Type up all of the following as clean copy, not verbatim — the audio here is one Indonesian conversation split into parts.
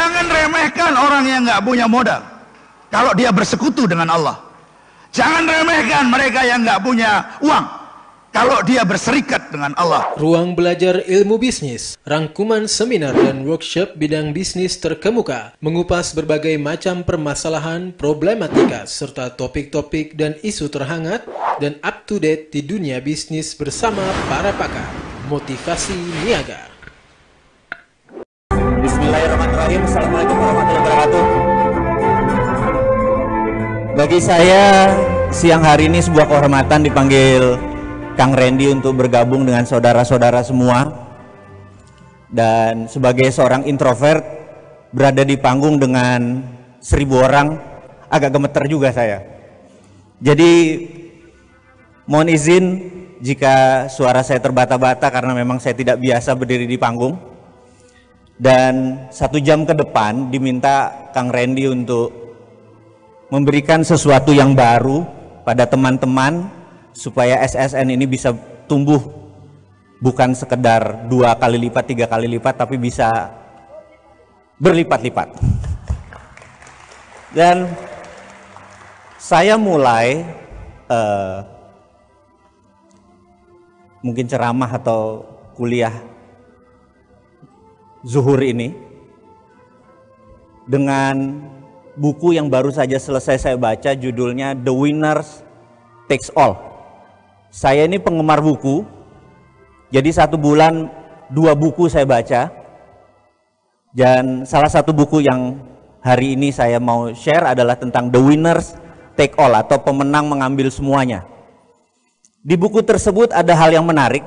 Jangan remehkan orang yang nggak punya modal kalau dia bersekutu dengan Allah. Jangan remehkan mereka yang nggak punya uang kalau dia berserikat dengan Allah. Ruang belajar ilmu bisnis, rangkuman seminar dan workshop bidang bisnis terkemuka, mengupas berbagai macam permasalahan, problematika, serta topik-topik dan isu terhangat dan up to date di dunia bisnis bersama para pakar. Motivasi Niaga. Bismillahirrahmanirrahim. Assalamualaikum warahmatullahi wabarakatuh. Bagi saya, siang hari ini sebuah kehormatan dipanggil Kang Randy untuk bergabung dengan saudara-saudara semua. Dan sebagai seorang introvert, berada di panggung dengan 1000 orang, agak gemeter juga saya. Jadi mohon izin jika suara saya terbata-bata karena memang saya tidak biasa berdiri di panggung. Dan 1 jam ke depan diminta Kang Randy untuk memberikan sesuatu yang baru pada teman-teman supaya SSN ini bisa tumbuh bukan sekedar 2 kali lipat, 3 kali lipat, tapi bisa berlipat-lipat. Dan saya mulai mungkin ceramah atau kuliah zuhur ini dengan buku yang baru saja selesai saya baca, judulnya The Winner Takes All. Saya ini penggemar buku, jadi 1 bulan 2 buku saya baca. Dan salah satu buku yang hari ini saya mau share adalah tentang The Winners Take All atau pemenang mengambil semuanya. Di buku tersebut ada hal yang menarik,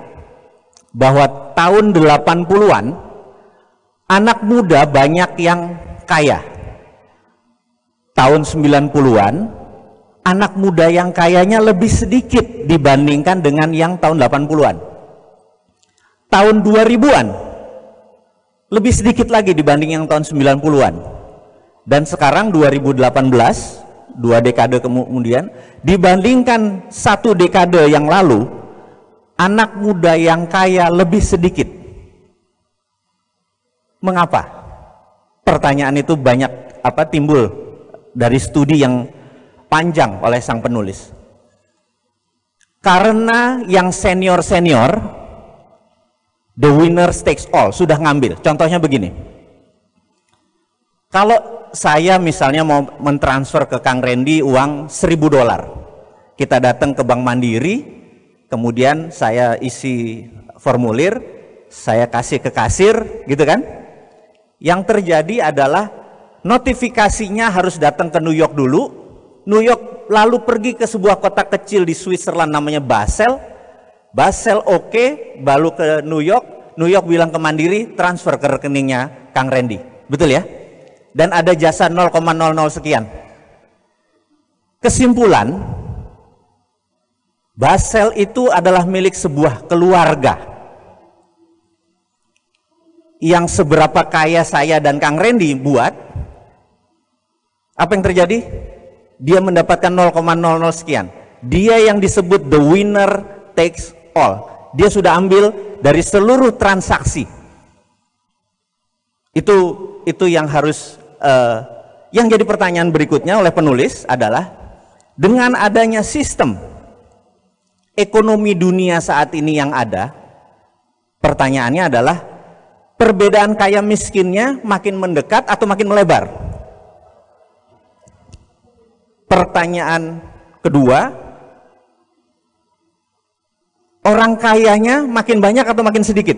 bahwa tahun 80-an anak muda banyak yang kaya. Tahun 90-an anak muda yang kayanya lebih sedikit dibandingkan dengan yang tahun 80-an. Tahun 2000-an lebih sedikit lagi dibanding yang tahun 90-an. Dan sekarang 2018, 2 dekade kemudian, dibandingkan 1 dekade yang lalu, anak muda yang kaya lebih sedikit. Mengapa? Pertanyaan itu banyak timbul dari studi yang panjang oleh sang penulis. Karena yang senior-senior, the winner takes all, sudah ngambil. Contohnya begini. Kalau saya misalnya mau mentransfer ke Kang Randy uang $1000. Kita datang ke Bank Mandiri, kemudian saya isi formulir, saya kasih ke kasir, gitu kan? Yang terjadi adalah notifikasinya harus datang ke New York dulu, New York lalu pergi ke sebuah kota kecil di Switzerland namanya Basel, Basel oke, baru ke New York, New York bilang ke Mandiri, transfer ke rekeningnya Kang Randy, betul ya? Dan ada jasa 0,00 sekian. Kesimpulan, Basel itu adalah milik sebuah keluarga. Yang seberapa kaya saya dan Kang Randy buat, apa yang terjadi? Dia mendapatkan 0,00 sekian. Dia yang disebut the winner takes all. Dia sudah ambil dari seluruh transaksi. Itu yang harus yang jadi pertanyaan berikutnya oleh penulis adalah, dengan adanya sistem ekonomi dunia saat ini yang ada, pertanyaannya adalah, perbedaan kaya miskinnya makin mendekat atau makin melebar? Pertanyaan kedua, orang kayanya makin banyak atau makin sedikit?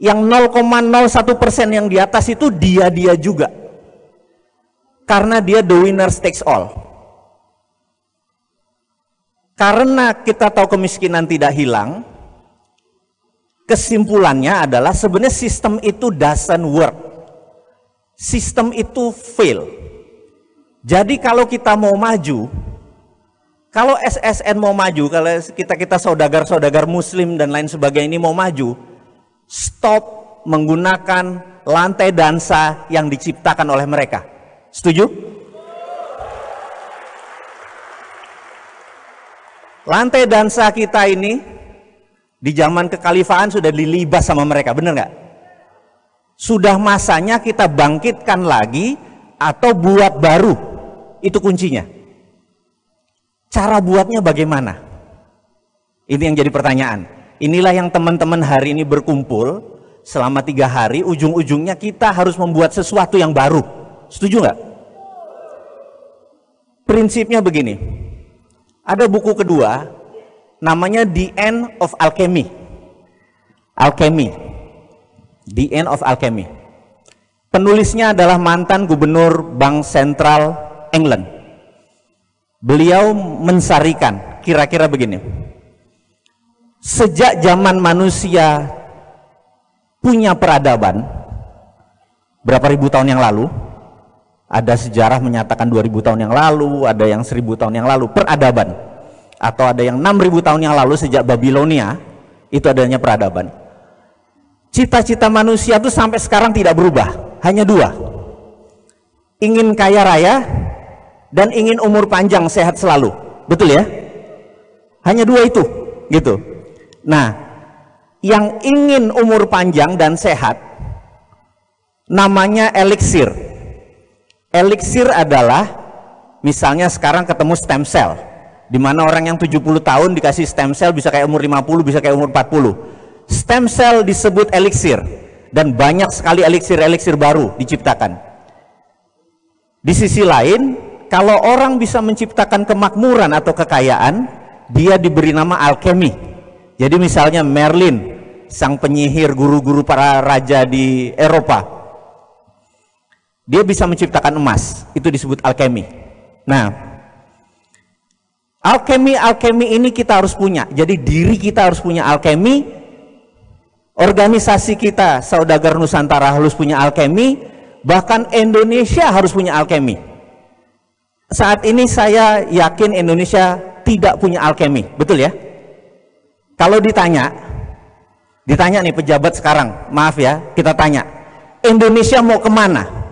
Yang 0,01% yang di atas itu dia juga. Karena dia the winner takes all. Karena kita tahu kemiskinan tidak hilang, kesimpulannya adalah sebenarnya sistem itu doesn't work. Sistem itu fail. Jadi kalau kita mau maju, kalau SSN mau maju, kalau kita saudagar-saudagar muslim dan lain sebagainya ini mau maju, stop menggunakan lantai dansa yang diciptakan oleh mereka. Setuju? Lantai dansa kita ini di zaman kekhalifahan sudah dilibas sama mereka, bener nggak? Sudah masanya kita bangkitkan lagi atau buat baru? Itu kuncinya. Cara buatnya bagaimana? Ini yang jadi pertanyaan. Inilah yang teman-teman hari ini berkumpul selama 3 hari, ujung-ujungnya kita harus membuat sesuatu yang baru. Setuju nggak? Prinsipnya begini. Ada buku kedua, namanya The End of Alchemy. Alchemy. The End of Alchemy. Penulisnya adalah mantan gubernur Bank Sentral England. Beliau mensarikan kira-kira begini. Sejak zaman manusia punya peradaban, berapa ribu tahun yang lalu, ada sejarah menyatakan 2000 tahun yang lalu, ada yang 1000 tahun yang lalu, peradaban. Atau ada yang 6000 tahun yang lalu sejak Babilonia, itu adanya peradaban. Cita-cita manusia itu sampai sekarang tidak berubah, hanya 2. Ingin kaya raya dan ingin umur panjang sehat selalu. Betul ya? Hanya 2 itu, gitu. Nah, yang ingin umur panjang dan sehat namanya eliksir. Eliksir adalah misalnya sekarang ketemu stem cell, di mana orang yang 70 tahun dikasih stem cell bisa kayak umur 50, bisa kayak umur 40. Stem cell disebut eliksir, dan banyak sekali eliksir-eliksir baru diciptakan. Di sisi lain, kalau orang bisa menciptakan kemakmuran atau kekayaan, dia diberi nama alkemi. Jadi misalnya Merlin, sang penyihir, guru-guru para raja di Eropa, dia bisa menciptakan emas, itu disebut alkemi. Nah, alkemi ini kita harus punya. Jadi diri kita harus punya alkemi, organisasi kita Saudagar Nusantara harus punya alkemi, bahkan Indonesia harus punya alkemi. Saat ini saya yakin Indonesia tidak punya alkemi, betul ya? Kalau ditanya nih pejabat sekarang, maaf ya, kita tanya, Indonesia mau kemana?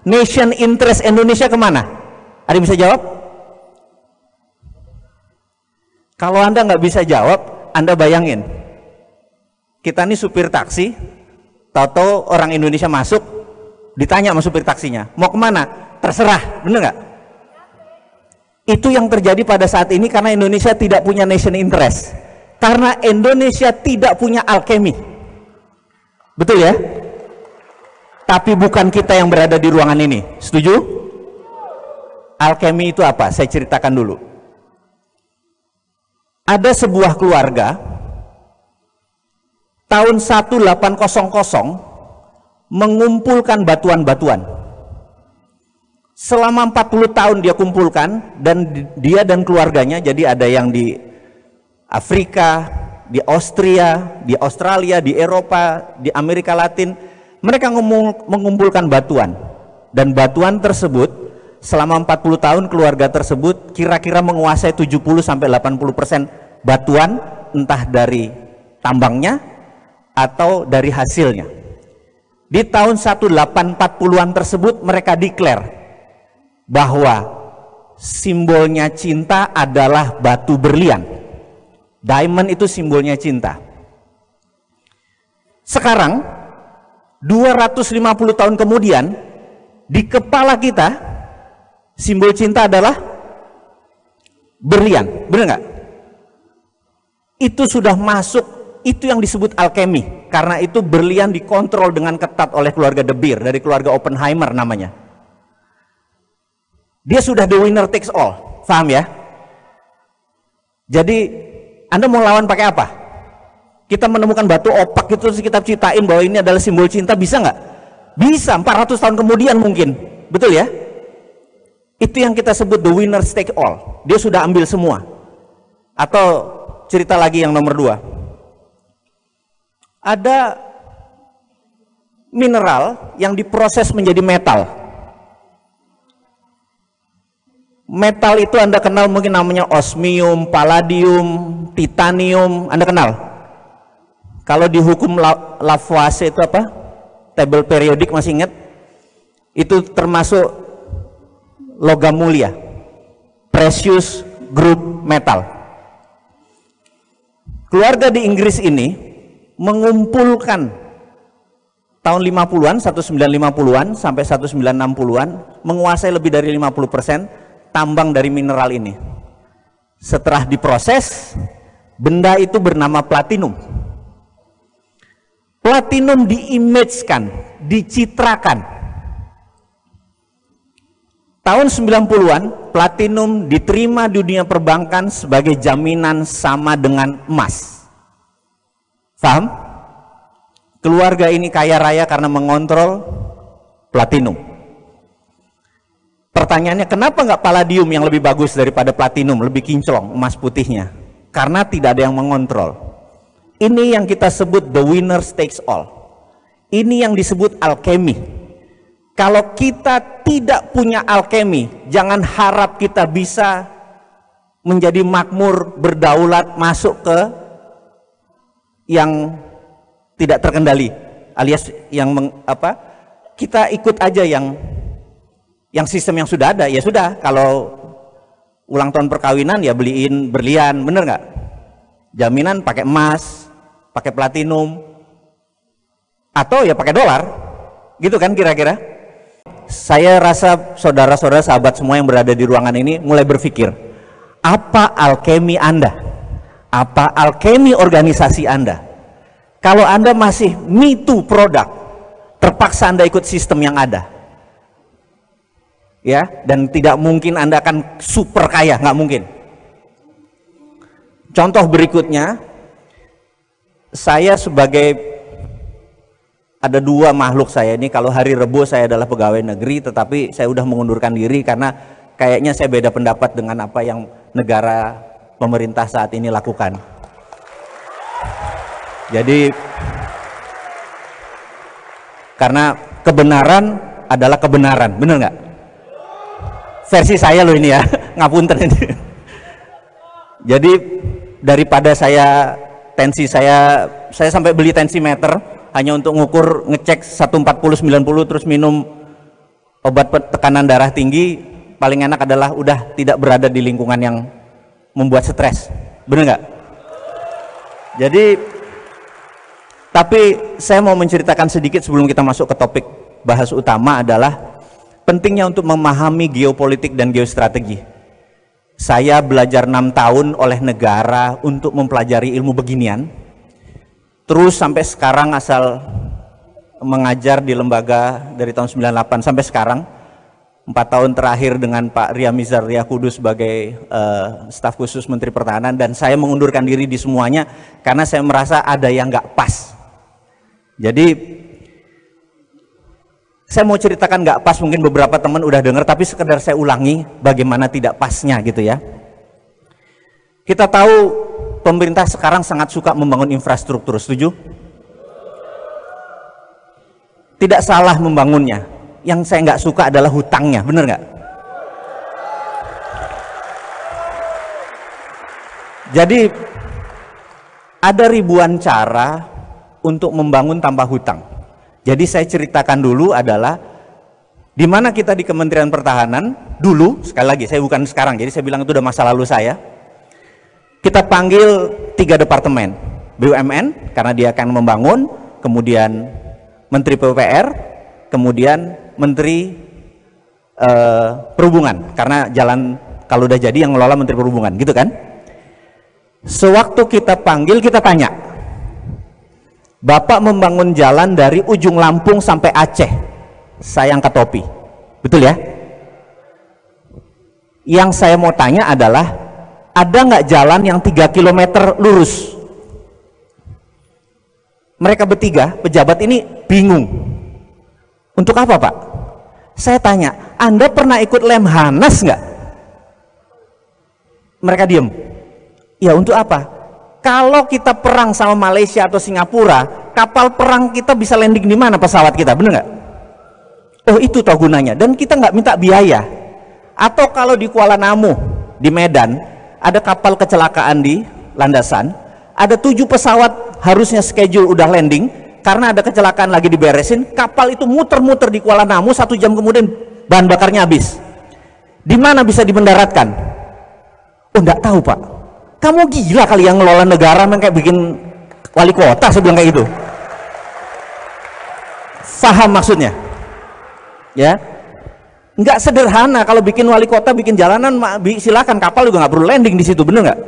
Nation interest Indonesia kemana? Ada yang bisa jawab? Kalau Anda nggak bisa jawab, Anda bayangin, kita ini supir taksi, tahu-tahu orang Indonesia masuk, ditanya sama supir taksinya, mau kemana? Terserah, bener nggak? Itu yang terjadi pada saat ini karena Indonesia tidak punya nation interest, karena Indonesia tidak punya alkemi. Betul ya? Tapi bukan kita yang berada di ruangan ini. Setuju? Alkemi itu apa? Saya ceritakan dulu. Ada sebuah keluarga tahun 1800 mengumpulkan batuan-batuan. Selama 40 tahun dia kumpulkan, dan dia dan keluarganya, jadi ada yang di Afrika, di Austria, di Australia, di Eropa, di Amerika Latin, mereka mengumpulkan batuan, dan batuan tersebut selama 40 tahun keluarga tersebut kira-kira menguasai 70-80% batuan, entah dari tambangnya atau dari hasilnya. Di tahun 1840-an tersebut mereka declare bahwa simbolnya cinta adalah batu berlian. Diamond itu simbolnya cinta. Sekarang 250 tahun kemudian, di kepala kita simbol cinta adalah berlian, benar nggak? Itu sudah masuk, itu yang disebut alkemi. Karena itu berlian dikontrol dengan ketat oleh keluarga De Beer, dari keluarga Oppenheimer namanya. Dia sudah the winner takes all, paham ya? Jadi Anda mau lawan pakai apa? Kita menemukan batu opak itu, terus kita ciptain bahwa ini adalah simbol cinta, bisa nggak? Bisa, 400 tahun kemudian mungkin, betul ya? Itu yang kita sebut the winner take all. Dia sudah ambil semua. Atau cerita lagi yang nomor 2, ada mineral yang diproses menjadi metal. Metal itu Anda kenal mungkin namanya osmium, palladium, titanium, Anda kenal? Kalau di hukum Lavoisier itu apa? Tabel periodik, masih ingat? Itu termasuk logam mulia, precious group metal. Keluarga di Inggris ini mengumpulkan tahun 50-an, 1950-an sampai 1960-an menguasai lebih dari 50% tambang dari mineral ini. Setelah diproses, benda itu bernama platinum. Platinum diimagekan, dicitrakan. Tahun 90-an, platinum diterima di dunia perbankan sebagai jaminan sama dengan emas. Paham? Keluarga ini kaya raya karena mengontrol platinum. Pertanyaannya, kenapa nggak palladium yang lebih bagus daripada platinum, lebih kinclong emas putihnya? Karena tidak ada yang mengontrol. Ini yang kita sebut the winner takes all. Ini yang disebut alkemi. Kalau kita tidak punya alkemi, jangan harap kita bisa menjadi makmur, berdaulat, masuk ke yang tidak terkendali, alias yang kita ikut aja yang sistem yang sudah ada. Ya sudah, kalau ulang tahun perkawinan ya beliin berlian, bener nggak? Jaminan pakai emas, pakai platinum, atau ya pakai dolar, gitu kan kira-kira. Saya rasa saudara-saudara, sahabat semua yang berada di ruangan ini mulai berpikir, apa alkemi Anda? Apa alkemi organisasi Anda? Kalau Anda masih me too produk, terpaksa Anda ikut sistem yang ada, ya, dan tidak mungkin Anda akan super kaya, nggak mungkin. Contoh berikutnya, saya sebagai ada dua makhluk saya ini, kalau hari Rebo saya adalah pegawai negeri, tetapi saya udah mengundurkan diri karena kayaknya saya beda pendapat dengan apa yang negara pemerintah saat ini lakukan. Jadi karena kebenaran adalah kebenaran, bener nggak? Versi saya loh ini ya, ngapunten ini. Jadi daripada tensi saya sampai beli tensimeter hanya untuk ngukur, ngecek 140/90 terus minum obat tekanan darah tinggi, paling enak adalah udah tidak berada di lingkungan yang membuat stres, bener nggak? Jadi tapi saya mau menceritakan sedikit sebelum kita masuk ke topik bahas utama, adalah pentingnya untuk memahami geopolitik dan geostrategi. Saya belajar 6 tahun oleh negara untuk mempelajari ilmu beginian, terus sampai sekarang asal mengajar di lembaga dari tahun 98 sampai sekarang, 4 tahun terakhir dengan Pak Ria Mizar Ria Kudus sebagai staf khusus Menteri Pertahanan, dan saya mengundurkan diri di semuanya karena saya merasa ada yang nggak pas. Jadi saya mau ceritakan nggak pas, mungkin beberapa teman udah dengar, tapi sekedar saya ulangi bagaimana tidak pasnya gitu ya. Kita tahu pemerintah sekarang sangat suka membangun infrastruktur, setuju? Tidak salah membangunnya. Yang saya nggak suka adalah hutangnya, bener nggak? Jadi ada ribuan cara untuk membangun tanpa hutang. Jadi saya ceritakan dulu adalah di mana kita di Kementerian Pertahanan dulu, sekali lagi saya bukan sekarang, jadi saya bilang itu udah masa lalu saya. Kita panggil 3 departemen, BUMN karena dia akan membangun, kemudian Menteri PUPR, kemudian Menteri Perhubungan karena jalan kalau udah jadi yang ngelola Menteri Perhubungan, gitu kan? Sewaktu kita panggil, kita tanya, Bapak membangun jalan dari ujung Lampung sampai Aceh, saya angkat topi, betul ya? Yang saya mau tanya adalah, ada nggak jalan yang 3 km lurus? Mereka bertiga, pejabat ini bingung. Untuk apa Pak? Saya tanya, Anda pernah ikut Lemhanas nggak? Mereka diem. Ya untuk apa? Kalau kita perang sama Malaysia atau Singapura, kapal perang kita bisa landing di mana pesawat kita, bener nggak? Oh itu toh gunanya, dan kita nggak minta biaya. Atau kalau di Kuala Namu, di Medan, ada kapal kecelakaan di landasan, ada 7 pesawat harusnya schedule udah landing, karena ada kecelakaan lagi diberesin, kapal itu muter-muter di Kuala Namu, 1 jam kemudian bahan bakarnya habis. Di mana bisa dimendaratkan? Oh nggak tahu Pak. Kamu gila kali yang ngelola negara, kayak bikin wali kota, saya bilang kayak gitu. Faham maksudnya? Ya, nggak sederhana. Kalau bikin wali kota, bikin jalanan, silakan, kapal juga nggak perlu landing di situ, bener nggak?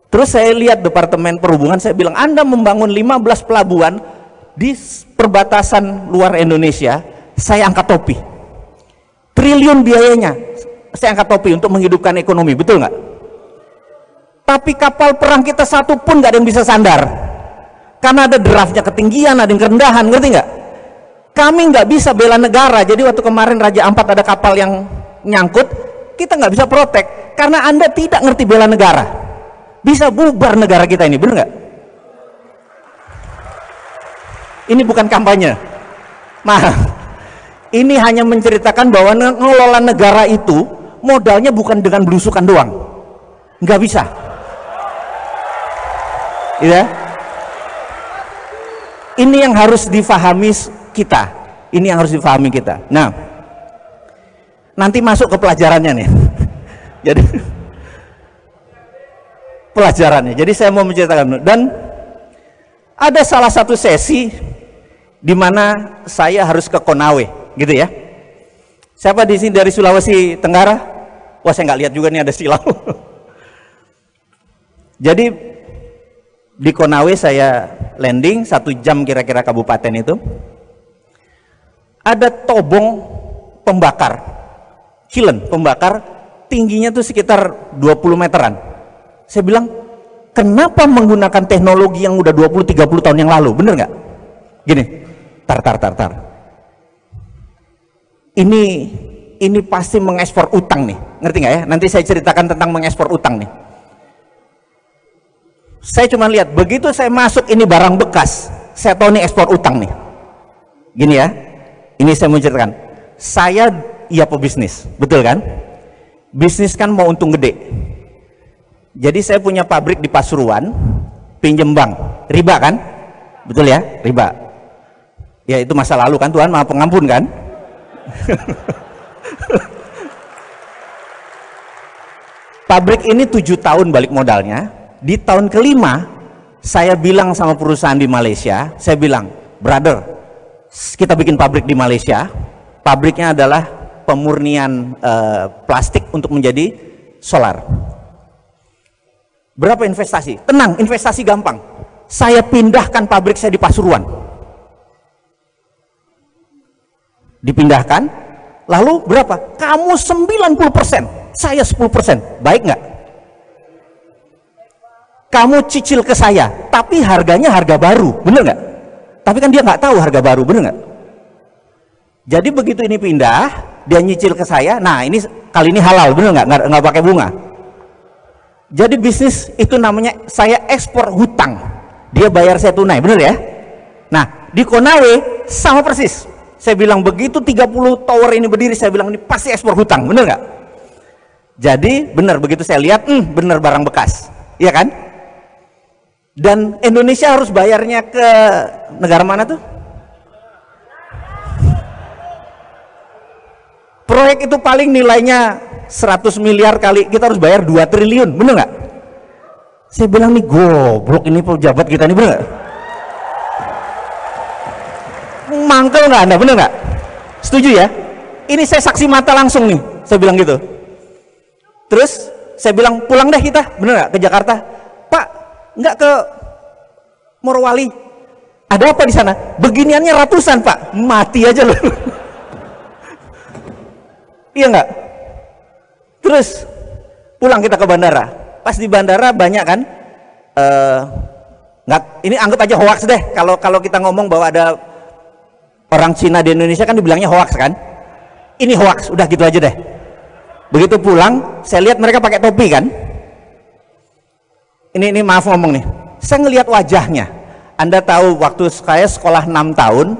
Terus saya lihat Departemen Perhubungan, saya bilang, Anda membangun 15 pelabuhan di perbatasan luar Indonesia, saya angkat topi. Triliun biayanya, saya angkat topi untuk menghidupkan ekonomi, betul nggak? Tapi kapal perang kita satu pun nggak ada yang bisa sandar, karena ada draftnya ketinggian, ada yang kerendahan, ngerti nggak? Kami nggak bisa bela negara. Jadi waktu kemarin Raja Ampat ada kapal yang nyangkut, kita nggak bisa protek karena Anda tidak ngerti bela negara. Bisa bubar negara kita ini, bener nggak? Ini bukan kampanye. Nah, ini hanya menceritakan bahwa ngelola negara itu modalnya bukan dengan belusukan doang, nggak bisa. Ya. Ini yang harus difahami kita. Ini yang harus difahami kita. Nah, nanti masuk ke pelajarannya nih. Jadi pelajarannya. Jadi saya mau menceritakan, dan ada salah satu sesi di mana saya harus ke Konawe, gitu ya. Siapa di sini dari Sulawesi Tenggara? Wah, saya nggak lihat juga nih ada silau. Jadi di Konawe saya landing 1 jam kira-kira kabupaten itu. Ada tobong pembakar, kilen pembakar, tingginya tuh sekitar 20 meteran. Saya bilang, kenapa menggunakan teknologi yang udah 20-30 tahun yang lalu, bener nggak? Gini, tar. Ini pasti mengekspor utang nih, ngerti nggak ya? Nanti saya ceritakan tentang mengekspor utang nih. Saya cuma lihat, begitu saya masuk ini barang bekas, saya tahu nih ekspor utang nih. Gini ya. Ini saya mau ceritakan, saya ya pebisnis, betul kan? Bisnis kan mau untung gede. Jadi saya punya pabrik di Pasuruan, pinjem bank, riba kan? Betul ya, riba. Ya itu masa lalu kan, Tuhan Maha Pengampun kan? Pabrik ini 7 tahun balik modalnya. Di tahun kelima, saya bilang sama perusahaan di Malaysia, saya bilang, brother, kita bikin pabrik di Malaysia. Pabriknya adalah pemurnian plastik untuk menjadi solar. Berapa investasi? Tenang, investasi gampang. Saya pindahkan pabrik saya di Pasuruan. Dipindahkan, lalu berapa? Kamu 90%, saya 10%. Baik nggak? Kamu cicil ke saya, tapi harganya harga baru, bener nggak? Tapi kan dia nggak tahu harga baru, bener nggak? Jadi begitu ini pindah, dia nyicil ke saya. Nah ini kali ini halal, bener nggak pakai bunga. Jadi bisnis itu namanya saya ekspor hutang, dia bayar saya tunai, bener ya? Nah di Konawe sama persis. Saya bilang begitu 30 tower ini berdiri, saya bilang ini pasti ekspor hutang, bener nggak? Jadi bener, begitu saya lihat, bener barang bekas, iya kan? Dan Indonesia harus bayarnya ke negara mana tuh? Proyek itu paling nilainya 100 miliar kali, kita harus bayar 2 triliun, bener nggak? Saya bilang nih, goblok ini pejabat kita nih, bener nggak? Mangkel nggak Anda, bener nggak? Setuju ya? Ini saya saksi mata langsung nih, saya bilang gitu. Terus saya bilang, pulang deh kita, bener nggak, ke Jakarta? Pak, nggak ke Morowali, ada apa di sana? Beginiannya ratusan Pak, mati aja loh. Iya nggak? Terus pulang kita ke bandara. Pas di bandara banyak kan, nggak, ini anggap aja hoax deh. Kalau kita ngomong bahwa ada orang Cina di Indonesia kan dibilangnya hoax kan? Ini hoax, udah gitu aja deh. Begitu pulang, saya lihat mereka pakai topi kan? Ini maaf ngomong nih. Saya ngelihat wajahnya. Anda tahu waktu saya sekolah 6 tahun,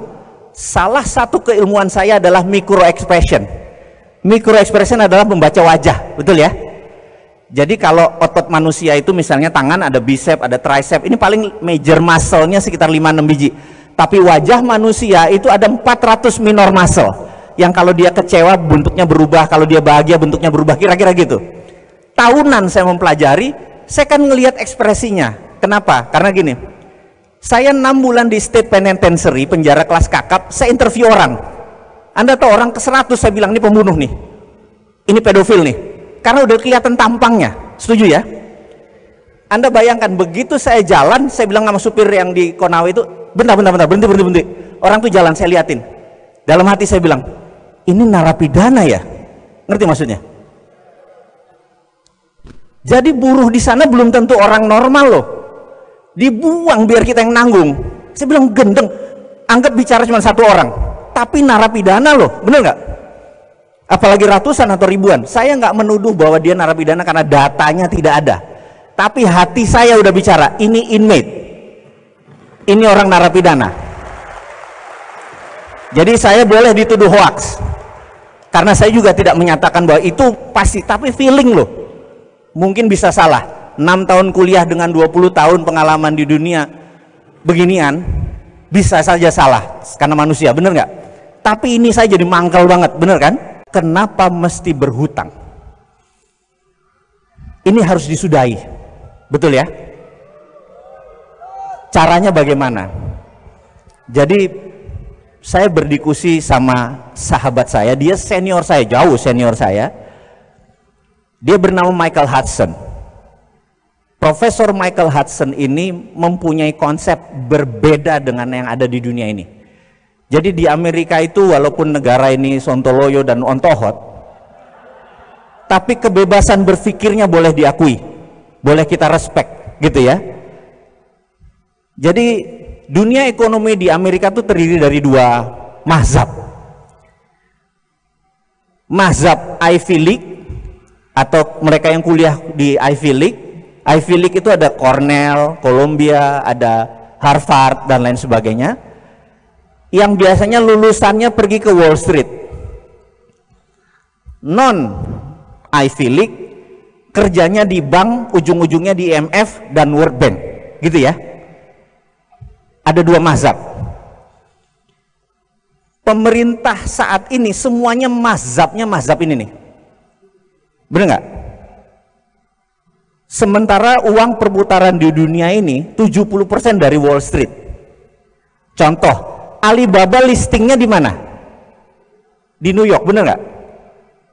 salah satu keilmuan saya adalah micro expression. Micro expression adalah membaca wajah, betul ya? Jadi kalau otot manusia itu misalnya tangan ada bicep, ada tricep, ini paling major muscle-nya sekitar 5-6 biji. Tapi wajah manusia itu ada 400 minor muscle. Yang kalau dia kecewa bentuknya berubah, kalau dia bahagia bentuknya berubah, kira-kira gitu. Tahunan saya mempelajari, saya kan ngelihat ekspresinya. Kenapa? Karena gini, Saya 6 bulan di State Penitentiary, penjara kelas kakap, saya interview orang. Anda tahu orang ke 100 saya bilang ini pembunuh nih, ini pedofil nih, karena udah kelihatan tampangnya. Setuju ya? Anda bayangkan begitu saya jalan, saya bilang sama supir yang di Konawe itu, bentar, berhenti. Orang tuh jalan, saya liatin. Dalam hati saya bilang, ini narapidana ya? Ngerti maksudnya? Jadi buruh di sana belum tentu orang normal loh. Dibuang biar kita yang nanggung. Saya bilang gendeng, anggap bicara cuma satu orang, tapi narapidana loh, bener nggak? Apalagi ratusan atau ribuan. Saya nggak menuduh bahwa dia narapidana karena datanya tidak ada, tapi hati saya udah bicara, ini inmate, ini orang narapidana. Jadi saya boleh dituduh hoax, karena saya juga tidak menyatakan bahwa itu pasti, tapi feeling loh, mungkin bisa salah. 6 tahun kuliah dengan 20 tahun pengalaman di dunia beginian, bisa saja salah karena manusia, bener nggak? Tapi ini saya jadi mangkal banget, bener kan? Kenapa mesti berhutang? Ini harus disudahi, betul ya? Caranya bagaimana? Jadi saya berdiskusi sama sahabat saya, dia senior saya, jauh senior saya. Dia bernama Michael Hudson. Profesor Michael Hudson ini mempunyai konsep berbeda dengan yang ada di dunia ini. Jadi di Amerika itu walaupun negara ini sontoloyo dan ontohot, tapi kebebasan berpikirnya boleh diakui, boleh kita respect, gitu ya. Jadi dunia ekonomi di Amerika itu terdiri dari 2 mazhab. Mazhab Ivy League, atau mereka yang kuliah di Ivy League. Ivy League itu ada Cornell, Columbia, ada Harvard dan lain sebagainya, yang biasanya lulusannya pergi ke Wall Street. Non Ivy League kerjanya di bank, ujung-ujungnya di IMF dan World Bank, gitu ya. Ada 2 mazhab. Pemerintah saat ini semuanya mazhabnya mazhab ini nih, bener nggak? Sementara uang perputaran di dunia ini 70% dari Wall Street. Contoh, Alibaba listingnya di mana? Di New York, bener nggak?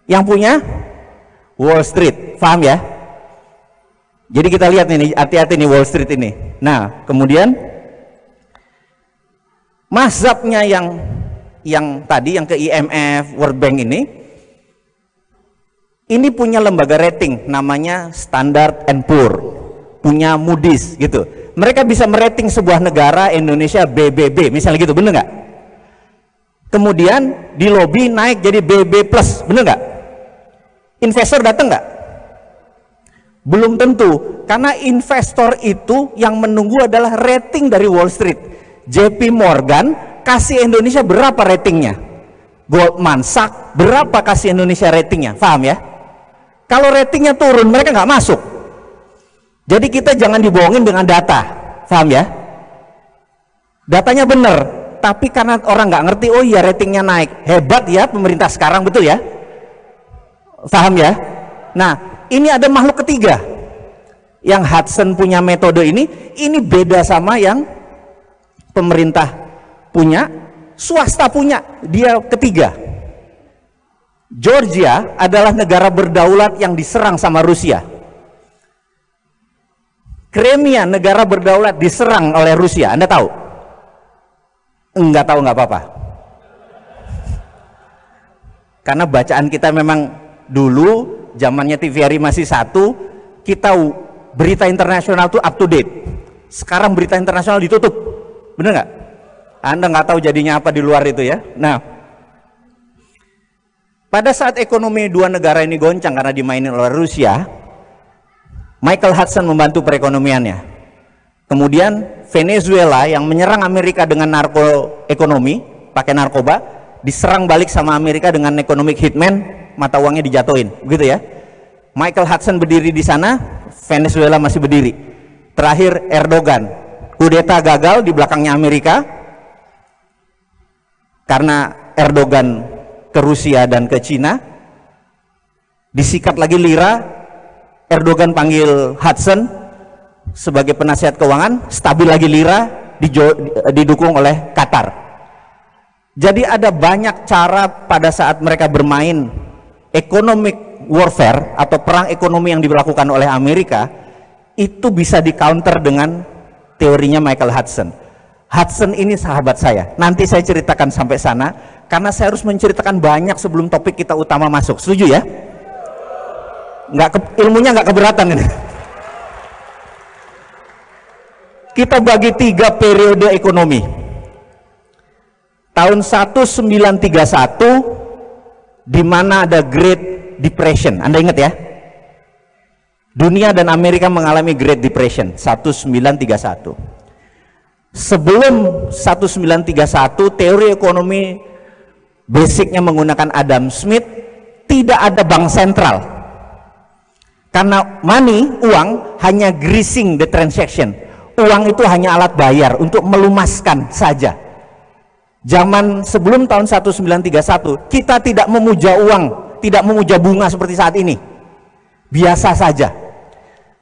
Yang punya Wall Street, paham ya? Jadi kita lihat nih, hati-hati nih Wall Street ini. Nah, kemudian mazhabnya yang tadi yang ke IMF, World Bank ini punya lembaga rating namanya Standard and Poor, punya Moody's gitu. Mereka bisa merating sebuah negara, Indonesia BBB misalnya gitu, bener nggak? Kemudian di lobby naik jadi BB plus, bener nggak? Investor datang nggak? Belum tentu, karena investor itu yang menunggu adalah rating dari Wall Street. JP Morgan kasih Indonesia berapa ratingnya? Goldman Sachs berapa kasih Indonesia ratingnya? Paham ya? Kalau ratingnya turun, mereka nggak masuk. Jadi kita jangan dibohongin dengan data, paham ya? Datanya benar, tapi karena orang nggak ngerti, oh iya ratingnya naik, hebat ya pemerintah sekarang, betul ya? Paham ya? Nah, ini ada makhluk ketiga. Yang Hudson punya metode ini beda sama yang pemerintah punya, swasta punya, dia ketiga. Georgia adalah negara berdaulat yang diserang sama Rusia. Crimea negara berdaulat diserang oleh Rusia. Anda tahu? Enggak tahu nggak apa-apa. Karena bacaan kita memang dulu zamannya TVRI masih 1, kita berita internasional tuh up to date. Sekarang berita internasional ditutup, bener nggak? Anda nggak tahu jadinya apa di luar itu ya. Nah, pada saat ekonomi 2 negara ini goncang karena dimainin oleh Rusia, Michael Hudson membantu perekonomiannya. Kemudian Venezuela yang menyerang Amerika dengan ekonomi, pakai narkoba, diserang balik sama Amerika dengan economic hitman, mata uangnya dijatuhin, begitu ya. Michael Hudson berdiri di sana, Venezuela masih berdiri. Terakhir Erdogan, kudeta gagal di belakangnya Amerika, karena Erdogan ke Rusia dan ke Cina, disikat lagi lira. Erdogan panggil Hudson sebagai penasihat keuangan, stabil lagi lira, didukung oleh Qatar. Jadi ada banyak cara pada saat mereka bermain economic warfare atau perang ekonomi yang dilakukan oleh Amerika, itu bisa di counter dengan teorinya Michael Hudson. Hudson ini sahabat saya, nanti saya ceritakan sampai sana karena saya harus menceritakan banyak sebelum topik kita utama masuk. Setuju ya? Ilmunya nggak keberatan ini. Kita bagi 3 periode ekonomi. Tahun 1931 di mana ada Great Depression. Anda ingat ya? Dunia dan Amerika mengalami Great Depression 1931. Sebelum 1931 teori ekonomi basicnya menggunakan Adam Smith, tidak ada bank sentral. Karena money, uang, hanya greasing the transaction. Uang itu hanya alat bayar untuk melumaskan saja. Zaman sebelum tahun 1931, kita tidak memuja uang, tidak memuja bunga seperti saat ini. Biasa saja.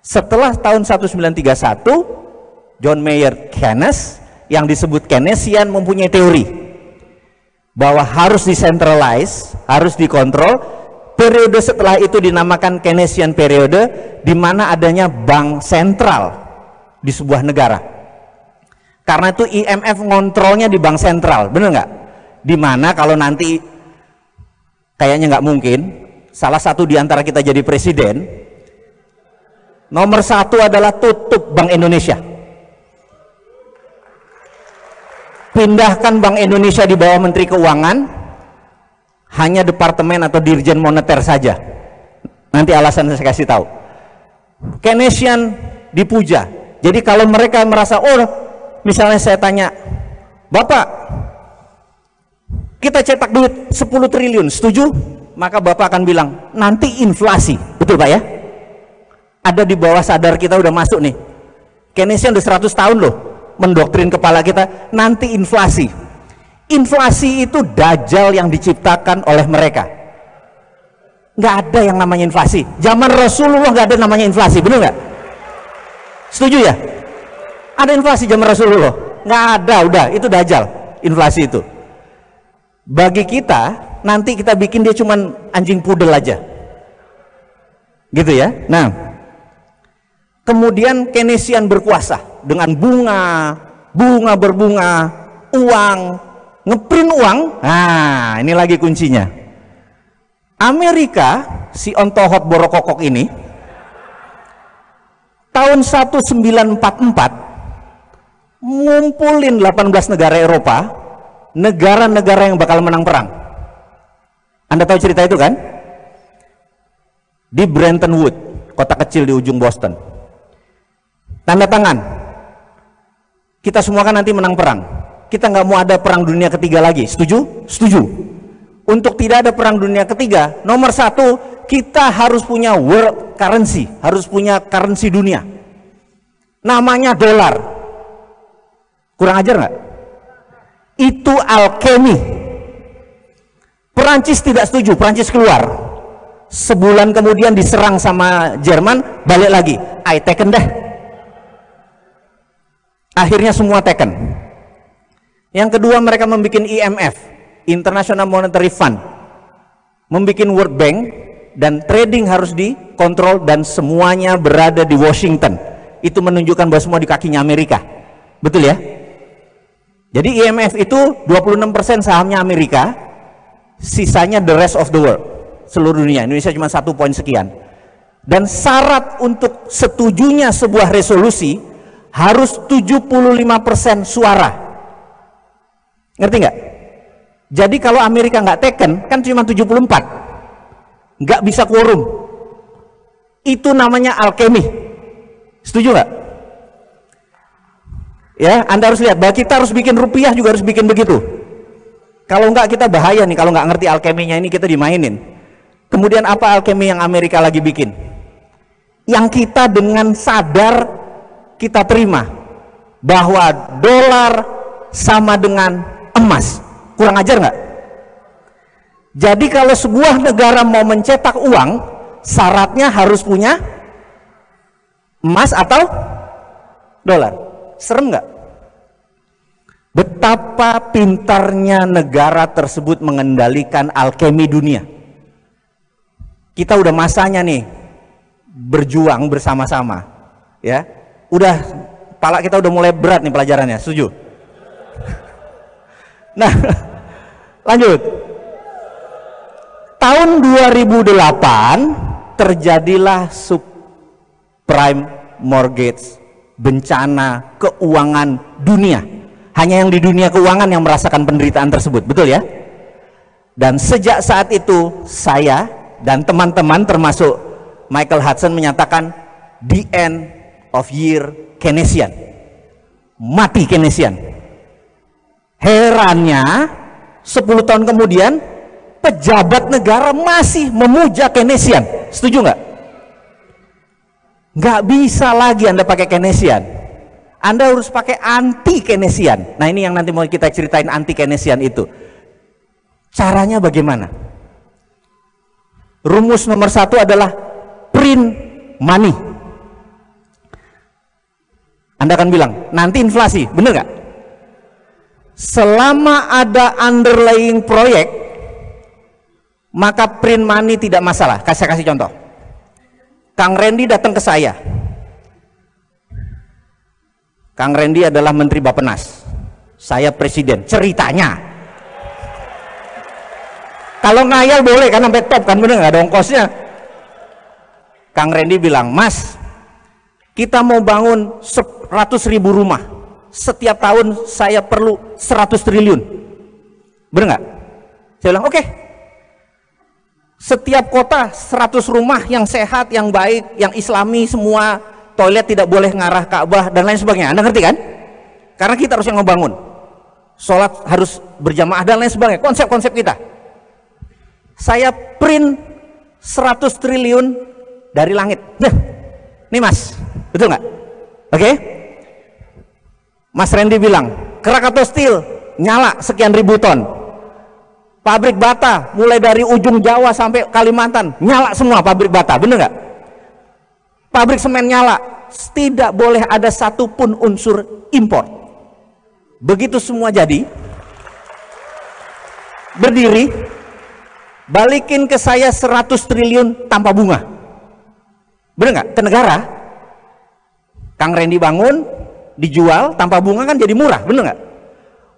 Setelah tahun 1931, John Maynard Keynes yang disebut Keynesian mempunyai teori bahwa harus decentralize, harus dikontrol. Periode setelah itu dinamakan Keynesian periode, di mana adanya bank sentral di sebuah negara. Karena itu IMF ngontrolnya di bank sentral, bener nggak? Dimana kalau nanti kayaknya nggak mungkin salah satu di antara kita jadi presiden, nomor 1 adalah tutup Bank Indonesia, pindahkan Bank Indonesia di bawah Menteri Keuangan, hanya departemen atau dirjen moneter saja. Nanti alasan saya kasih tahu. Keynesian dipuja. Jadi kalau mereka merasa, oh misalnya saya tanya, Bapak, kita cetak duit 10 triliun, setuju? Maka Bapak akan bilang, nanti inflasi. Betul Pak ya? Ada di bawah sadar kita udah masuk nih. Keynesian udah 100 tahun loh mendoktrin kepala kita, nanti inflasi. Inflasi itu dajjal yang diciptakan oleh mereka. Nggak ada yang namanya inflasi. Zaman Rasulullah nggak ada namanya inflasi, bener nggak? Setuju ya? Ada inflasi zaman Rasulullah? Nggak ada, udah itu dajjal inflasi itu. Bagi kita, nanti kita bikin dia cuman anjing pudel aja, gitu ya. Nah, kemudian Keynesian berkuasa dengan bunga berbunga, uang, ngeprint uang. Nah, ini lagi kuncinya. Amerika, si ontohot borokokok ini, tahun 1944 ngumpulin 18 negara Eropa, negara-negara yang bakal menang perang. Anda tahu cerita itu kan? Di Bretton Woods, kota kecil di ujung Boston. Tanda tangan, kita semua kan nanti menang perang. Kita nggak mau ada perang dunia ketiga lagi, setuju? Setuju. Untuk tidak ada perang dunia ketiga, nomor 1, kita harus punya world currency, harus punya currency dunia. Namanya dolar. Kurang ajar nggak? Itu alkemi. Perancis tidak setuju, Perancis keluar. Sebulan kemudian diserang sama Jerman, balik lagi. I taken deh. Akhirnya semua taken. Yang kedua, mereka membuat IMF, International Monetary Fund, membuat World Bank, dan trading harus dikontrol dan semuanya berada di Washington. Itu menunjukkan bahwa semua di kakinya Amerika. Betul ya? Jadi IMF itu 26% sahamnya Amerika, sisanya the rest of the world, seluruh dunia. Indonesia cuma 1 poin sekian. Dan syarat untuk setujunya sebuah resolusi harus 75% suara. Ngerti nggak? Jadi kalau Amerika nggak taken, kan cuma 74, nggak bisa quorum. Itu namanya alkemi. Setuju nggak? Ya, Anda harus lihat bahwa kita harus bikin rupiah juga harus bikin begitu. Kalau nggak kita bahaya nih, kalau nggak ngerti alkeminya ini kita dimainin. Kemudian apa alkemi yang Amerika lagi bikin? Yang kita dengan sadar kita terima bahwa dolar sama dengan emas. Kurang ajar nggak? Jadi kalau sebuah negara mau mencetak uang, syaratnya harus punya emas atau dolar. Serem nggak? Betapa pintarnya negara tersebut mengendalikan alkemi dunia. Kita udah masanya nih berjuang bersama-sama, ya. Udah, kepala kita udah mulai berat nih pelajarannya, setuju? Nah, lanjut. Tahun 2008 terjadilah subprime mortgage, bencana keuangan dunia. Hanya yang di dunia keuangan yang merasakan penderitaan tersebut, betul ya? Dan sejak saat itu saya dan teman-teman termasuk Michael Hudson menyatakan the end of year Keynesian, mati Keynesian. Herannya 10 tahun kemudian pejabat negara masih memuja Keynesian. Setuju nggak? Nggak bisa lagi Anda pakai Keynesian. Anda harus pakai anti Keynesian. Nah, ini yang nanti mau kita ceritain anti Keynesian itu. Caranya bagaimana? Rumus nomor 1 adalah print money. Anda akan bilang, nanti inflasi, bener nggak? Selama ada underlying proyek, maka print money tidak masalah. Saya kasih contoh. Kang Randy datang ke saya. Kang Randy adalah Menteri Bappenas, saya Presiden. Ceritanya, kalau ngayal boleh kan sampai top kan, bener nggak ada ongkosnya. Kang Randy bilang, Mas, kita mau bangun 100.000 rumah. Setiap tahun saya perlu 100 triliun. Bener nggak? Saya bilang, oke. Setiap kota 100 rumah yang sehat, yang baik, yang islami semua, toilet tidak boleh ngarah Ka'bah dan lain sebagainya. Anda ngerti kan? Karena kita harus yang ngebangun. Sholat harus berjamaah dan lain sebagainya. Konsep-konsep kita. Saya print 100 triliun dari langit. Nah, nih Mas, betul nggak? Oke? Mas Randy bilang, Krakatau Steel nyala sekian ribu ton. Pabrik bata mulai dari ujung Jawa sampai Kalimantan nyala semua pabrik bata, bener nggak? Pabrik semen nyala, tidak boleh ada satupun unsur impor. Begitu semua jadi, berdiri, balikin ke saya 100 triliun tanpa bunga. Bener nggak? Ke negara. Kang Randy bangun, dijual tanpa bunga kan jadi murah, bener nggak?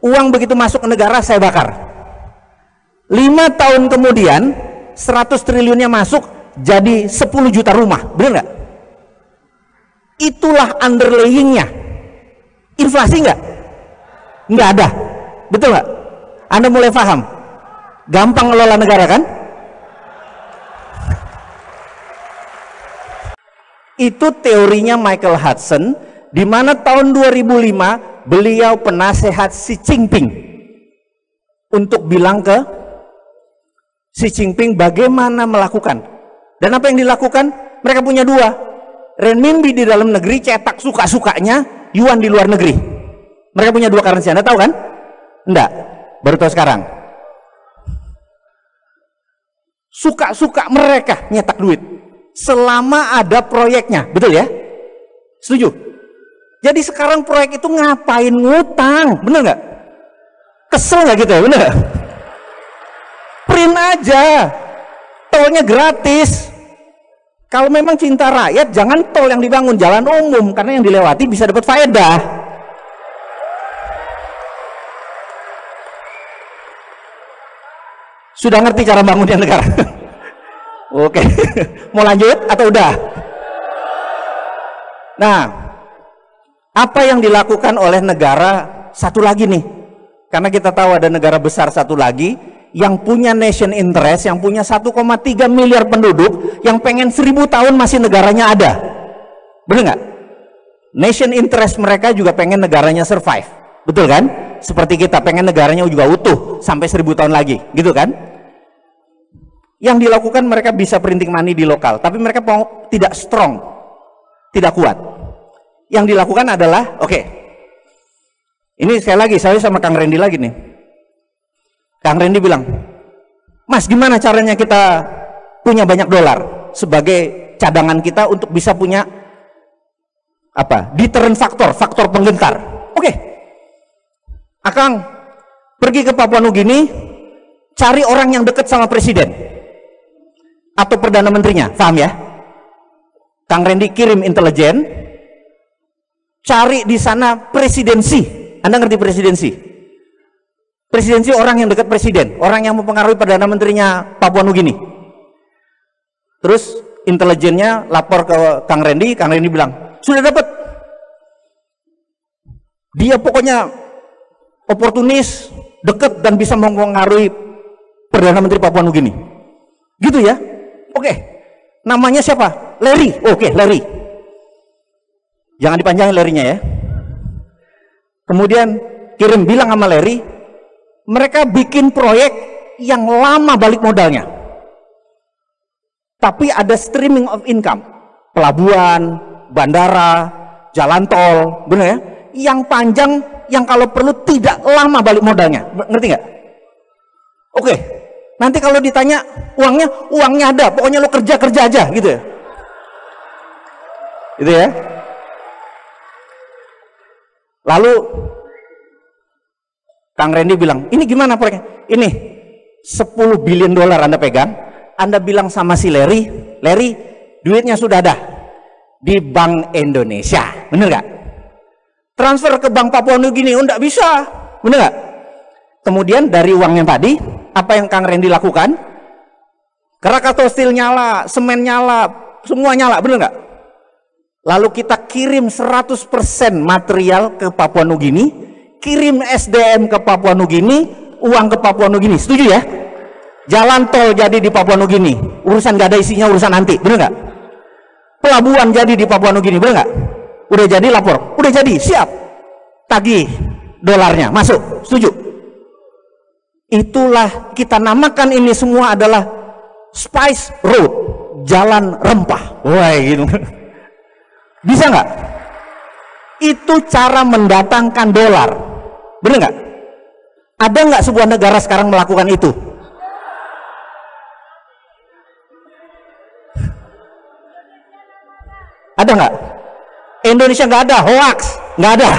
Uang begitu masuk ke negara saya bakar. 5 tahun kemudian 100 triliunnya masuk jadi 10 juta rumah, bener nggak? Itulah underlayingnya. Inflasi nggak? Nggak ada, betul nggak? Anda mulai paham? Gampang ngelola negara kan? Itu teorinya Michael Hudson, di mana tahun 2005 beliau penasehat Xi Jinping untuk bilang ke Xi Jinping bagaimana melakukan. Dan apa yang dilakukan? Mereka punya dua, renminbi di dalam negeri cetak suka-sukanya, yuan di luar negeri. Mereka punya dua currency. Anda tahu kan? Enggak, baru tahu sekarang. Suka-suka mereka nyetak duit selama ada proyeknya, betul ya? Setuju? Jadi sekarang proyek itu ngapain ngutang, bener nggak? Kesel nggak gitu ya, bener nggak? Print aja, tolnya gratis. Kalau memang cinta rakyat, jangan tol yang dibangun, jalan umum, karena yang dilewati bisa dapat faedah. Sudah ngerti cara bangunnya negara? Oke, mau lanjut atau udah? Nah, apa yang dilakukan oleh negara satu lagi nih? Karena kita tahu ada negara besar satu lagi yang punya nation interest, yang punya 1,3 miliar penduduk, yang pengen 1000 tahun masih negaranya ada. Bener nggak? Nation interest mereka juga pengen negaranya survive, betul kan? Seperti kita pengen negaranya juga utuh sampai 1000 tahun lagi, gitu kan? Yang dilakukan mereka bisa printing money di lokal, tapi mereka tidak strong, tidak kuat. Yang dilakukan adalah, oke, ini sekali lagi saya sama Kang Randy lagi nih. Kang Randy bilang, Mas, gimana caranya kita punya banyak dolar sebagai cadangan kita untuk bisa punya apa? Deterrent faktor, faktor penggentar. Oke. Akang pergi ke Papua Nugini, cari orang yang dekat sama presiden atau perdana menterinya, paham ya? Kang Randy kirim intelijen, cari di sana presidensi. Anda ngerti presidensi? Presidensi orang yang dekat presiden, orang yang mempengaruhi perdana menterinya Papua Nugini. Terus intelijennya lapor ke Kang Randy bilang, sudah dapat. Dia pokoknya oportunis, dekat dan bisa mempengaruhi perdana menteri Papua Nugini. Gitu ya? Oke. Namanya siapa? Larry. Oke, Larry. Jangan dipanjangin Larry-nya ya. Kemudian bilang sama Larry, mereka bikin proyek yang lama balik modalnya. Tapi ada streaming of income. Pelabuhan, bandara, jalan tol, benar ya? Yang panjang, yang kalau perlu tidak lama balik modalnya. Ngerti nggak? Oke. Nanti kalau ditanya uangnya ada, pokoknya lo kerja aja gitu ya. Gitu ya. Lalu Kang Randy bilang, ini gimana proyeknya? Ini 10 billion dolar Anda pegang, Anda bilang sama si Larry, duitnya sudah ada di Bank Indonesia, bener gak? Transfer ke Bank Papua Nugini, enggak bisa, bener gak? Kemudian dari uangnya tadi, apa yang Kang Randy lakukan? Krakatau Steel nyala, semen nyala, semua nyala, bener gak? Lalu kita kirim 100% material ke Papua Nugini, kirim SDM ke Papua Nugini, uang ke Papua Nugini, setuju ya? Jalan tol jadi di Papua Nugini, urusan gak ada isinya, urusan nanti, bener gak? Pelabuhan jadi di Papua Nugini, bener gak? Udah jadi lapor, udah jadi, siap, tagih dolarnya, masuk, setuju? Itulah kita namakan ini semua adalah Spice Road, jalan rempah. Wah gitu. Bisa nggak? Itu cara mendatangkan dolar, bener nggak? Ada nggak sebuah negara sekarang melakukan itu? Ada nggak? Indonesia nggak ada, hoax, nggak ada.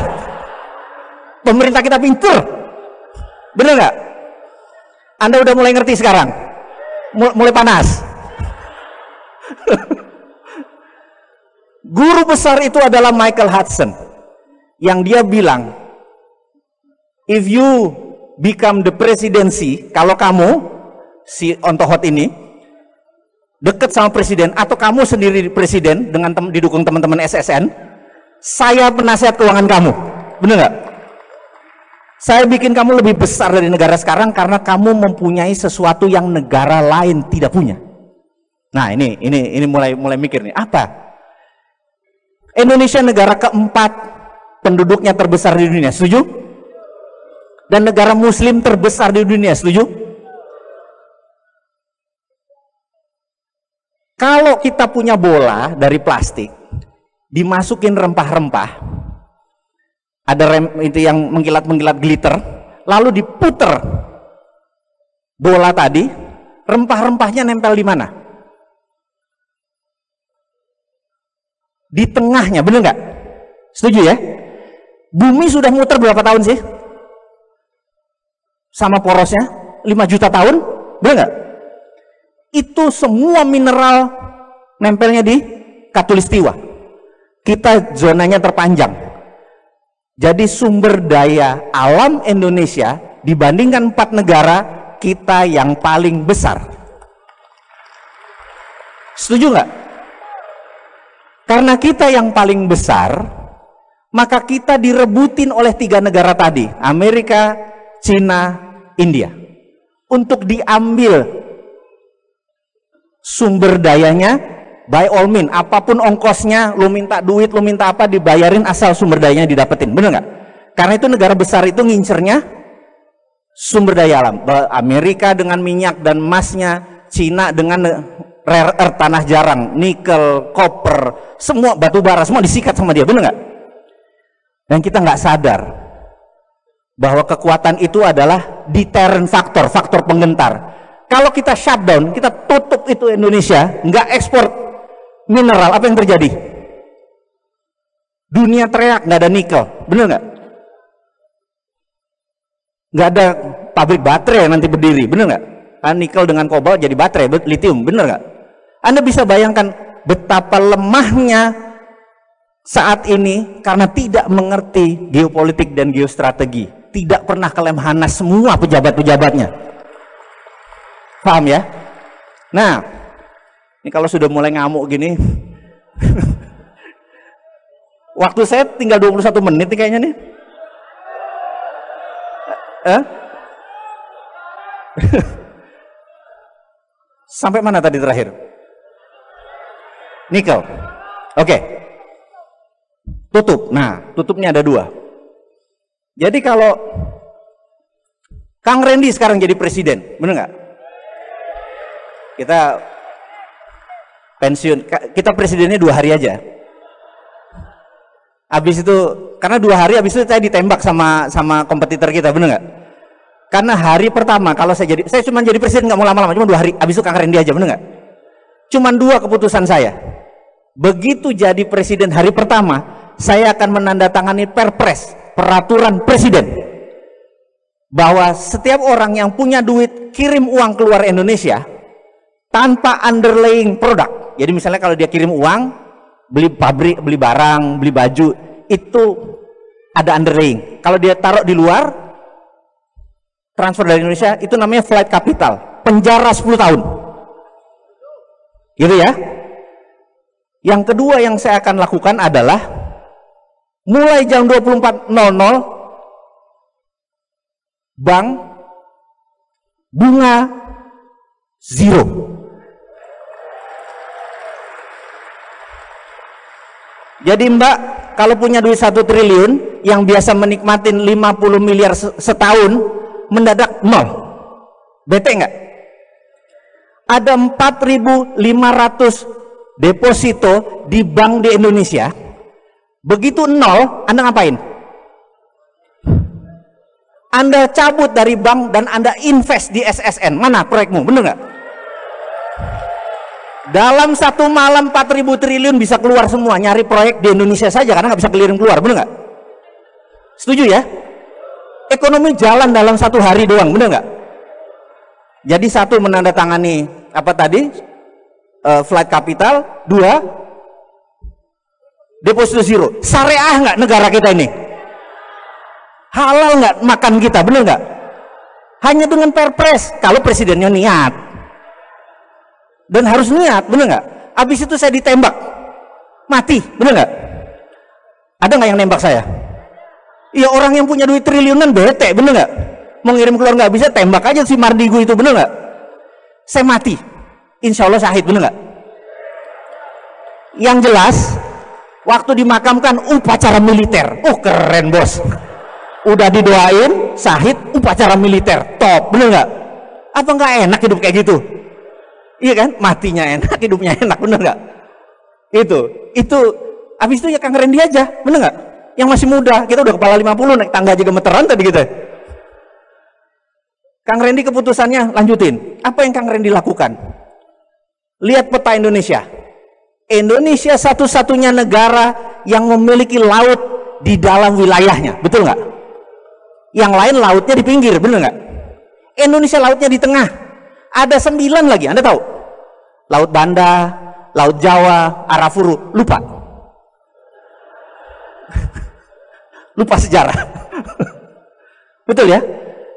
Pemerintah kita pintar, bener nggak? Anda udah mulai ngerti sekarang, mulai panas. Guru besar itu adalah Michael Hudson, yang dia bilang, if you become the presidency, kalau kamu si Ontohot ini deket sama presiden atau kamu sendiri presiden dengan didukung teman-teman SSN, saya penasihat keuangan kamu, bener nggak? Saya bikin kamu lebih besar dari negara sekarang karena kamu mempunyai sesuatu yang negara lain tidak punya. Nah ini mulai mikir nih, apa? Indonesia negara keempat penduduknya terbesar di dunia, setuju? Dan negara muslim terbesar di dunia, setuju? Kalau kita punya bola dari plastik, dimasukin rempah-rempah, ada rem itu yang mengkilat-mengkilat glitter, lalu diputer bola tadi, rempah-rempahnya nempel di mana? Di tengahnya, bener nggak? Setuju ya? Bumi sudah muter berapa tahun sih? Sama porosnya 5 juta tahun, bener nggak? Itu semua mineral nempelnya di Katulistiwa. Kita zonanya terpanjang. Jadi sumber daya alam Indonesia dibandingkan 4 negara, kita yang paling besar. Setuju nggak? Karena kita yang paling besar, maka kita direbutin oleh 3 negara tadi, Amerika, Cina, India, untuk diambil sumber dayanya. By all means, apapun ongkosnya, lu minta duit, lu minta apa, dibayarin asal sumber dayanya didapetin, bener nggak? Karena itu negara besar itu ngincernya sumber daya alam. Amerika dengan minyak dan emasnya, Cina dengan rare earth, tanah jarang, nikel, koper, semua batu bara, semua disikat sama dia, bener nggak? Dan kita nggak sadar bahwa kekuatan itu adalah deterrent factor, faktor penggentar. Kalau kita shutdown, kita tutup itu Indonesia, nggak ekspor mineral, apa yang terjadi? Dunia teriak, nggak ada nikel, bener nggak? nggak ada pabrik baterai yang nanti berdiri, bener nggak? Kan nikel dengan kobalt jadi baterai, lithium, bener nggak? Anda bisa bayangkan betapa lemahnya saat ini karena tidak mengerti geopolitik dan geostrategi, tidak pernah ke Lemhanas semua pejabat-pejabatnya. Paham ya? Nah, ini kalau sudah mulai ngamuk gini, waktu saya tinggal 21 menit nih kayaknya nih. Sampai mana tadi terakhir? Nikel. Oke. Tutup. Nah, tutupnya ada 2. Jadi kalau Kang Randy sekarang jadi presiden, bener nggak? Kita pensiun, kita presidennya 2 hari aja. Habis itu, karena 2 hari habis itu saya ditembak sama kompetitor kita, bener nggak? Karena hari pertama kalau saya cuma jadi presiden nggak mau lama-lama, cuma 2 hari. Habis itu Kang Randy aja, bener nggak? Cuman 2 keputusan saya. Begitu jadi presiden hari pertama, saya akan menandatangani perpres, peraturan presiden, bahwa setiap orang yang punya duit kirim uang keluar Indonesia tanpa underlying produk. Jadi misalnya kalau dia kirim uang, beli pabrik, beli barang, beli baju, itu ada underlying. Kalau dia taruh di luar, transfer dari Indonesia, itu namanya flight capital, penjara 10 tahun. Gitu ya. Yang kedua yang saya akan lakukan adalah mulai jam 24.00 bank bunga 0. Jadi Mbak, kalau punya duit 1 triliun yang biasa menikmatin 50 miliar setahun, mendadak 0. Bete nggak? Ada 4.500 deposito di bank di Indonesia. Begitu 0, Anda ngapain? Anda cabut dari bank dan Anda invest di SSN. Mana proyekmu? Bener nggak? Dalam 1 malam 4.000 triliun bisa keluar semua. Nyari proyek di Indonesia saja karena nggak bisa keliling keluar. Bener nggak? Setuju ya? Ekonomi jalan dalam 1 hari doang. Bener nggak? Jadi 1 menandatangani apa tadi? Flight capital. 2 deposito 0. Syariah nggak negara kita ini? Halal nggak makan kita? Bener nggak? Hanya dengan perpres kalau presidennya niat, dan harus niat, bener nggak? Abis itu saya ditembak mati, bener nggak? Ada nggak yang nembak saya? Iya, orang yang punya duit triliunan bete, bener nggak? Mau ngirim keluar nggak bisa, tembak aja si Mardigu itu, bener nggak? Saya mati, insya Allah syahid, bener nggak? Yang jelas waktu dimakamkan upacara militer. Oh keren bos, udah didoain syahid, upacara militer, top, bener nggak? Apa nggak enak hidup kayak gitu? Iya kan, matinya enak, hidupnya enak, bener nggak? Itu habis itu ya Kang Randy aja, bener nggak? Yang masih muda, kita udah kepala 50, naik tangga aja gemeteran tadi kita. Kang Randy keputusannya lanjutin. Apa yang Kang Randy lakukan? Lihat peta Indonesia. Indonesia satu-satunya negara yang memiliki laut di dalam wilayahnya, betul nggak? Yang lain lautnya di pinggir, bener nggak? Indonesia lautnya di tengah. Ada 9 lagi, Anda tahu? Laut Banda, Laut Jawa, Arafuru, lupa. Lupa sejarah. Betul ya?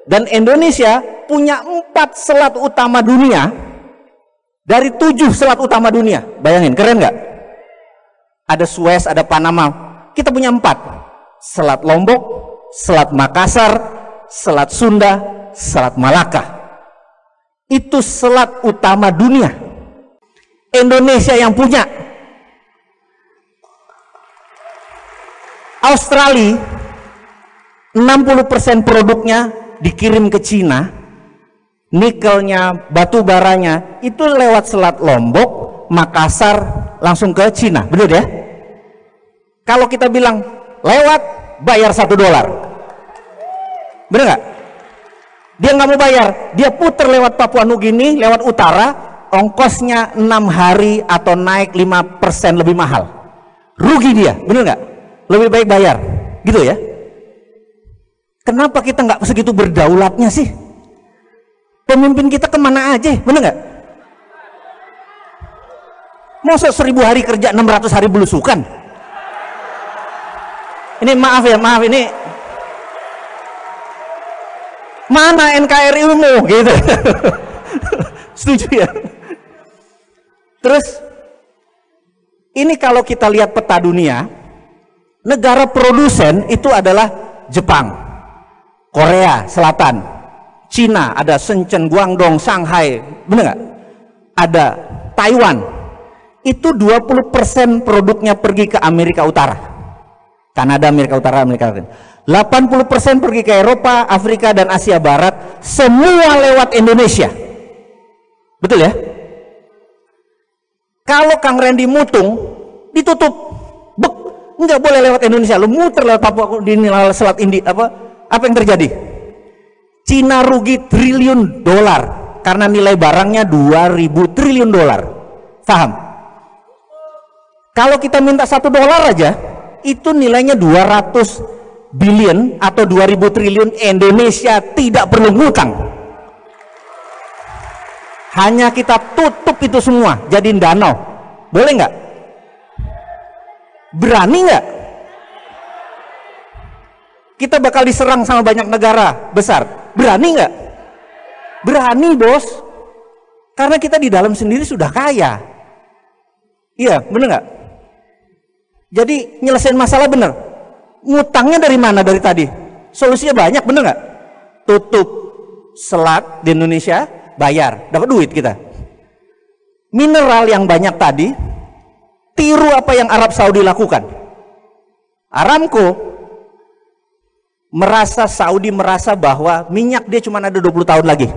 Dan Indonesia punya 4 selat utama dunia dari 7 selat utama dunia. Bayangin, keren nggak? Ada Suez, ada Panama. Kita punya 4. Selat Lombok, Selat Makassar, Selat Sunda, Selat Malaka. Itu selat utama dunia. Indonesia yang punya. Australia 60% produknya dikirim ke Cina. Nikelnya, batu baranya itu lewat Selat Lombok, Makassar langsung ke Cina. Benar ya? Kalau kita bilang lewat, bayar $1. Benar nggak? Dia nggak mau bayar, dia puter lewat Papua Nugini, lewat utara, ongkosnya 6 hari atau naik 5% lebih mahal. Rugi dia, bener nggak? Lebih baik bayar, gitu ya. Kenapa kita nggak segitu berdaulatnya sih? Pemimpin kita kemana aja, bener nggak? Masa 1000 hari kerja 600 hari belusukan? Ini maaf ya, maaf ini mana NKRI-mu gitu. Setuju ya? Terus ini kalau kita lihat peta dunia, negara produsen itu adalah Jepang, Korea Selatan, Cina, ada Shenzhen, Guangdong, Shanghai, bener nggak? Ada Taiwan. Itu 20% produknya pergi ke Amerika Utara. Kanada, Amerika Utara, Amerika Latin. 80% pergi ke Eropa, Afrika, dan Asia Barat. Semua lewat Indonesia. Betul ya? Kalau Kang Randy mutung, ditutup. Bek, nggak boleh lewat Indonesia. Lu muter lewat Papua di Selat Indi. Apa yang terjadi? Cina rugi triliun dolar karena nilai barangnya 2000 triliun dolar. Paham? Kalau kita minta $1 aja, itu nilainya 200 billion atau 2000 triliun. Indonesia tidak perlu ngutang, hanya kita tutup itu semua jadiin danau. Boleh nggak? Berani nggak? Kita bakal diserang sama banyak negara besar, berani nggak? Berani bos, karena kita di dalam sendiri sudah kaya. Iya bener nggak? Jadi nyelesain masalah bener. Ngutangnya dari mana dari tadi? Solusinya banyak, bener nggak? Tutup selat di Indonesia, bayar, dapat duit kita. Mineral yang banyak tadi, tiru apa yang Arab Saudi lakukan. Aramco Saudi merasa bahwa minyak dia cuma ada 20 tahun lagi.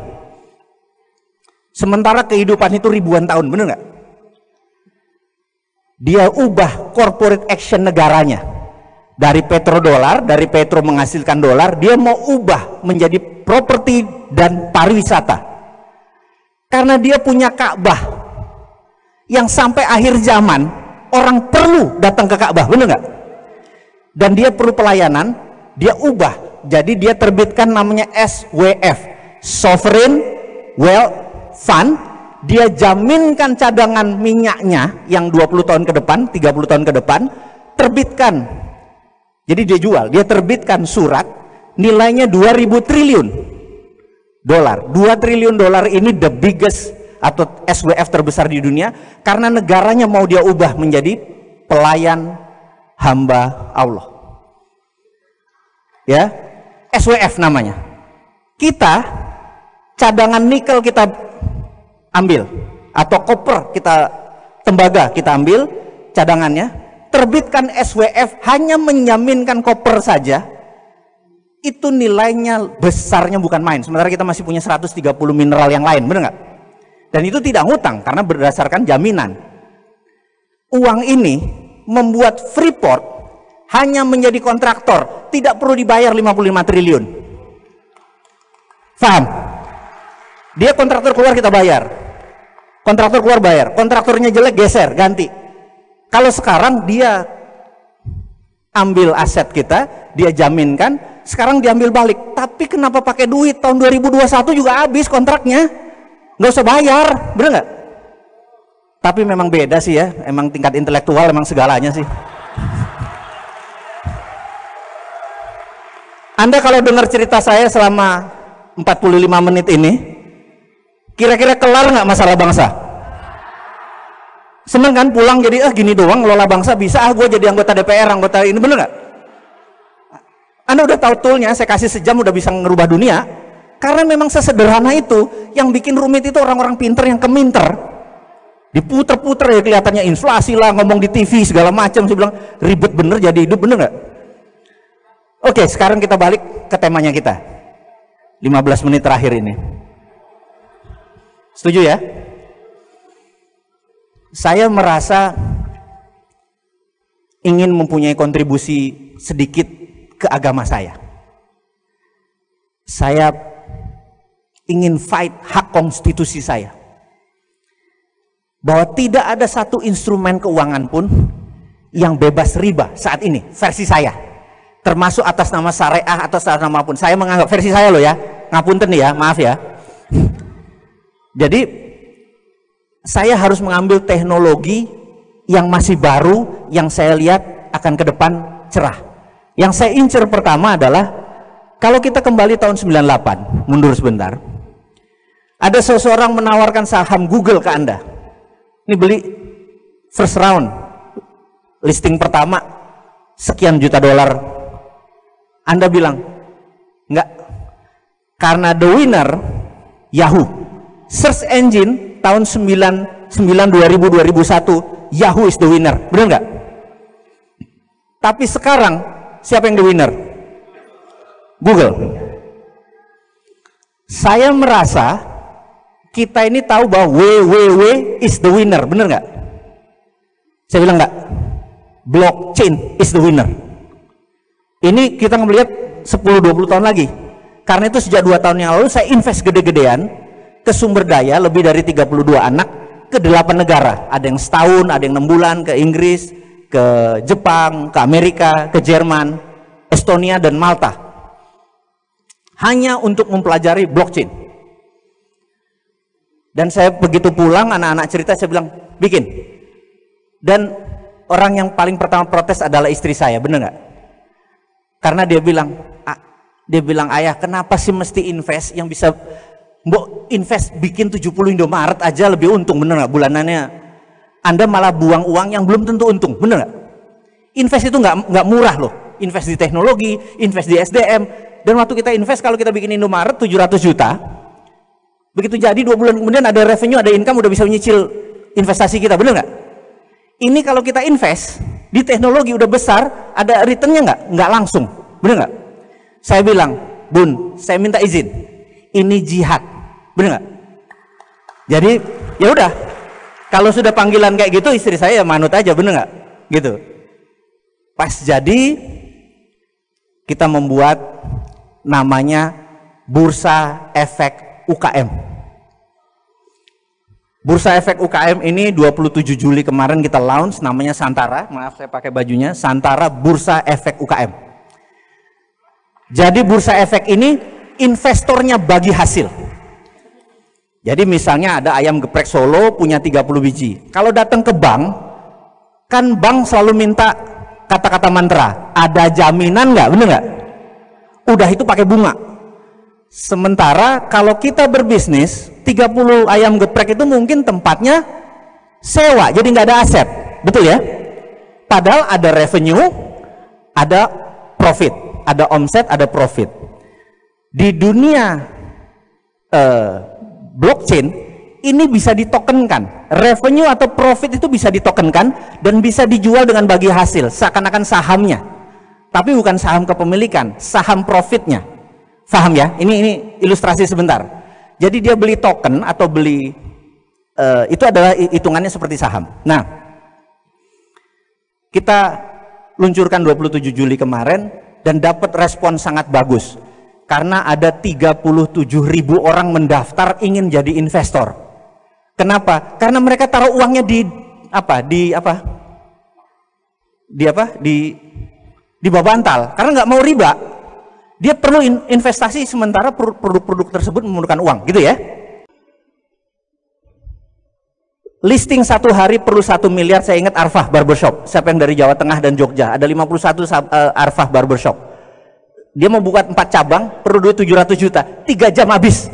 Sementara kehidupan itu ribuan tahun, bener nggak? Dia ubah corporate action negaranya dari petrodolar, dari petro menghasilkan dolar, dia mau ubah menjadi properti dan pariwisata. Karena dia punya Ka'bah yang sampai akhir zaman orang perlu datang ke Ka'bah, benar nggak? Dan dia perlu pelayanan, dia ubah. Jadi dia terbitkan namanya SWF, Sovereign Wealth Fund. Dia jaminkan cadangan minyaknya yang 20 tahun ke depan, 30 tahun ke depan, terbitkan. Jadi dia jual, dia terbitkan surat nilainya 2000 triliun dolar. 2 triliun dolar ini the biggest atau SWF terbesar di dunia karena negaranya mau dia ubah menjadi pelayan hamba Allah. Ya, SWF namanya. Kita cadangan nikel kita ambil, atau koper kita, tembaga kita ambil cadangannya, terbitkan SWF hanya menjaminkan koper saja, itu nilainya besarnya bukan main. Sementara kita masih punya 130 mineral yang lain, benar nggak? Dan itu tidak ngutang karena berdasarkan jaminan. Uang ini membuat Freeport hanya menjadi kontraktor, tidak perlu dibayar 55 triliun. Paham? Dia kontraktor keluar, kita bayar. Kontraktor keluar, bayar. Kontraktornya jelek, geser, ganti. Kalau sekarang dia ambil aset kita, dia jaminkan, sekarang diambil balik. Tapi kenapa pakai duit? Tahun 2021 juga habis kontraknya, nggak usah bayar, bener nggak? Tapi memang beda sih ya, emang tingkat intelektual emang segalanya sih. Anda kalau dengar cerita saya selama 45 menit ini, kira-kira kelar nggak masalah bangsa? Seneng kan pulang jadi gini doang ngelola bangsa bisa, gue jadi anggota DPR, anggota ini, bener nggak? Anda udah tahu toolnya, saya kasih sejam udah bisa ngerubah dunia. Karena memang sesederhana itu. Yang bikin rumit itu orang-orang pinter yang keminter. Diputer-puter ya kelihatannya inflasi lah, ngomong di TV segala macam. Saya bilang ribet bener jadi hidup, bener nggak? Oke, sekarang kita balik ke temanya kita. 15 menit terakhir ini. Setuju ya? Saya merasa ingin mempunyai kontribusi sedikit ke agama saya. Saya ingin fight hak konstitusi saya. Bahwa tidak ada satu instrumen keuangan pun yang bebas riba saat ini, versi saya. termasuk atas nama syariah atau atas nama apapun. Saya menganggap versi saya loh ya, ngapunten nih ya, maaf ya. Jadi saya harus mengambil teknologi yang masih baru, yang saya lihat akan ke depan cerah. Yang saya incer pertama adalah, kalau kita kembali tahun 98, mundur sebentar, ada seseorang menawarkan saham Google ke Anda. Ini beli first round, listing pertama sekian juta dolar. Anda bilang enggak, karena the winner Yahoo, search engine tahun 2000 2001, Yahoo is the winner, benar nggak? Tapi sekarang siapa yang the winner? Google. Saya merasa kita ini tahu bahwa www is the winner, benar nggak? Saya bilang nggak, blockchain is the winner. Ini kita melihat 10-20 tahun lagi. Karena itu sejak 2 tahun yang lalu saya invest gede-gedean ke sumber daya lebih dari 32 anak ke 8 negara. Ada yang setahun, ada yang 6 bulan, ke Inggris, ke Jepang, ke Amerika, ke Jerman, Estonia, dan Malta. Hanya untuk mempelajari blockchain. Dan saya begitu pulang, anak-anak cerita, saya bilang, bikin. Dan orang yang paling pertama protes adalah istri saya, bener nggak? Karena dia bilang, ayah, kenapa sih mesti invest yang bisa mbok invest bikin 70 Indomaret aja lebih untung, bener nggak bulanannya? Anda malah buang uang yang belum tentu untung, bener nggak? Invest itu nggak murah loh. Invest di teknologi, invest di SDM. Dan waktu kita invest, kalau kita bikin Indomaret 700 juta, begitu jadi 2 bulan kemudian ada revenue, ada income, udah bisa menyicil investasi kita, bener nggak? Ini kalau kita invest di teknologi udah besar, ada returnnya nggak langsung, bener nggak? Saya bilang, Bun, saya minta izin, ini jihad, bener nggak? Jadi ya udah, kalau sudah panggilan kayak gitu, istri saya ya manut aja, bener nggak? Gitu. Pas jadi, kita membuat namanya Bursa Efek UKM. Bursa Efek UKM ini 27 Juli kemarin kita launch, namanya Santara. Maaf saya pakai bajunya, Santara Bursa Efek UKM. Jadi Bursa Efek ini investornya bagi hasil. Jadi misalnya ada ayam geprek Solo punya 30 biji. Kalau datang ke bank, kan bank selalu minta kata-kata mantra. Ada jaminan nggak? Bener nggak? Udah itu pakai bunga. Sementara kalau kita berbisnis, 30 ayam geprek itu mungkin tempatnya sewa, jadi nggak ada aset, betul ya? Padahal ada revenue, ada profit, ada omset, ada profit. Di dunia blockchain ini bisa ditokenkan, revenue atau profit itu bisa ditokenkan dan bisa dijual dengan bagi hasil, seakan-akan sahamnya, tapi bukan saham kepemilikan, saham profitnya. Paham ya? Ini ilustrasi sebentar. Jadi dia beli token atau beli itu adalah hitungannya seperti saham. Nah, kita luncurkan 27 Juli kemarin dan dapat respon sangat bagus. Karena ada 37.000 orang mendaftar ingin jadi investor. Kenapa? Karena mereka taruh uangnya di bawah bantal. Karena nggak mau riba. Dia perlu investasi, sementara produk-produk tersebut memerlukan uang, gitu ya. Listing 1 hari perlu 1 miliar, saya ingat Arfah Barbershop. Siapa yang dari Jawa Tengah dan Jogja? Ada 51 Arfah Barbershop. Dia mau buka 4 cabang, perlu duit 700 juta. 3 jam habis.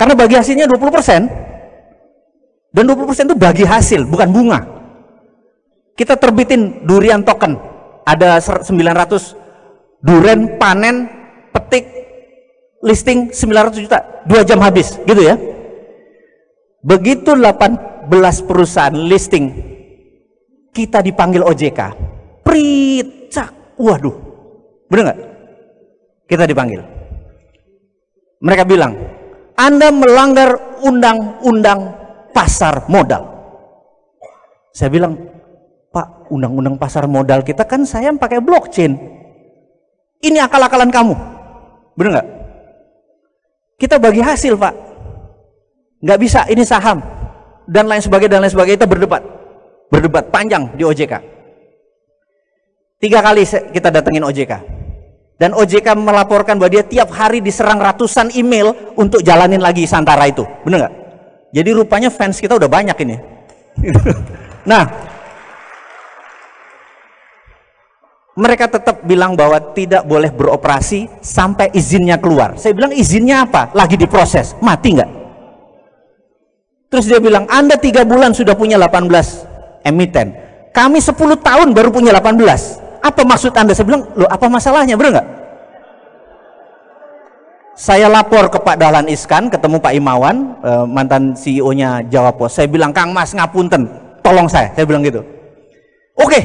Karena bagi hasilnya 20%. Dan 20% itu bagi hasil, bukan bunga. Kita terbitin durian token. Ada 900 duren, panen, petik, listing 900 juta, 2 jam habis, gitu ya. Begitu 18 perusahaan listing, kita dipanggil OJK. Pricak, waduh, bener nggak? Kita dipanggil. Mereka bilang, Anda melanggar undang-undang pasar modal. Saya bilang, Pak, undang-undang pasar modal kita kan saya pakai blockchain. Ini akal-akalan kamu, bener nggak? Kita bagi hasil, Pak. Nggak bisa, ini saham dan lain sebagainya. Kita berdebat panjang di OJK. 3 kali kita datengin OJK. Dan OJK melaporkan bahwa dia tiap hari diserang ratusan email untuk jalanin lagi Santara itu. Bener nggak? Jadi rupanya fans kita udah banyak ini. Nah, mereka tetap bilang bahwa tidak boleh beroperasi sampai izinnya keluar. Saya bilang izinnya apa? Lagi diproses, mati nggak? Terus dia bilang, Anda 3 bulan sudah punya 18 emiten. Kami 10 tahun baru punya 18. Apa maksud Anda? Saya bilang, loh apa masalahnya, bener nggak? Saya lapor ke Pak Dahlan Iskan, ketemu Pak Imawan, mantan CEO-nya Jawa Pos. Saya bilang, Kang Mas ngapunten, tolong saya bilang gitu. Oke.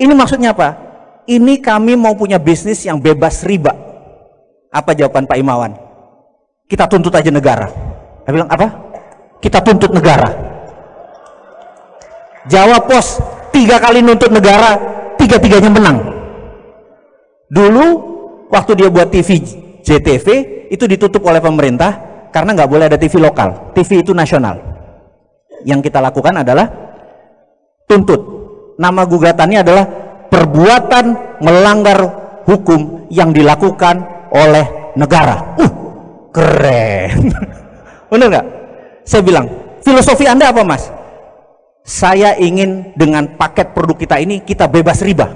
Ini maksudnya apa? Ini kami mau punya bisnis yang bebas riba. Apa jawaban Pak Imawan? Kita tuntut aja negara. Saya bilang, apa? Kita tuntut negara. Jawa Pos 3 kali nuntut negara, 3-3-nya menang. Dulu waktu dia buat TV JTV itu ditutup oleh pemerintah karena nggak boleh ada TV lokal. TV itu nasional. Yang kita lakukan adalah tuntut. Nama gugatannya adalah perbuatan melanggar hukum yang dilakukan oleh negara. Keren. Bener nggak? Saya bilang, filosofi Anda apa, Mas? Saya ingin dengan paket produk kita ini kita bebas riba.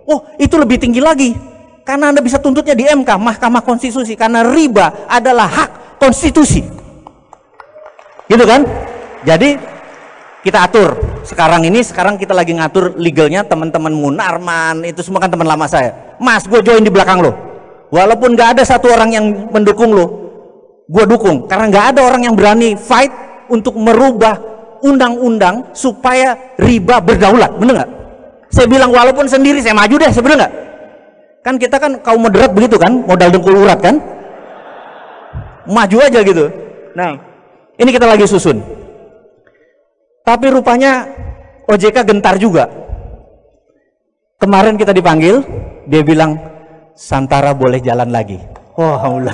Oh, itu lebih tinggi lagi. Karena Anda bisa tuntutnya di MK, Mahkamah Konstitusi, karena riba adalah hak konstitusi. Gitu kan? Jadi kita atur. Sekarang kita lagi ngatur legalnya. Teman-teman Munarman itu semua kan teman lama saya. Mas, gue join di belakang lo. Walaupun nggak ada satu orang yang mendukung lo, gue dukung. Karena nggak ada orang yang berani fight untuk merubah undang-undang supaya riba berdaulat, bener nggak? Saya bilang walaupun sendiri saya maju deh, sebenernya nggak? Kan kita kan kaum moderat begitu kan, modal dengkul urat kan, maju aja gitu. Nah, ini kita lagi susun. Tapi rupanya OJK gentar juga. Kemarin kita dipanggil, dia bilang Santara boleh jalan lagi. Oh, Allah.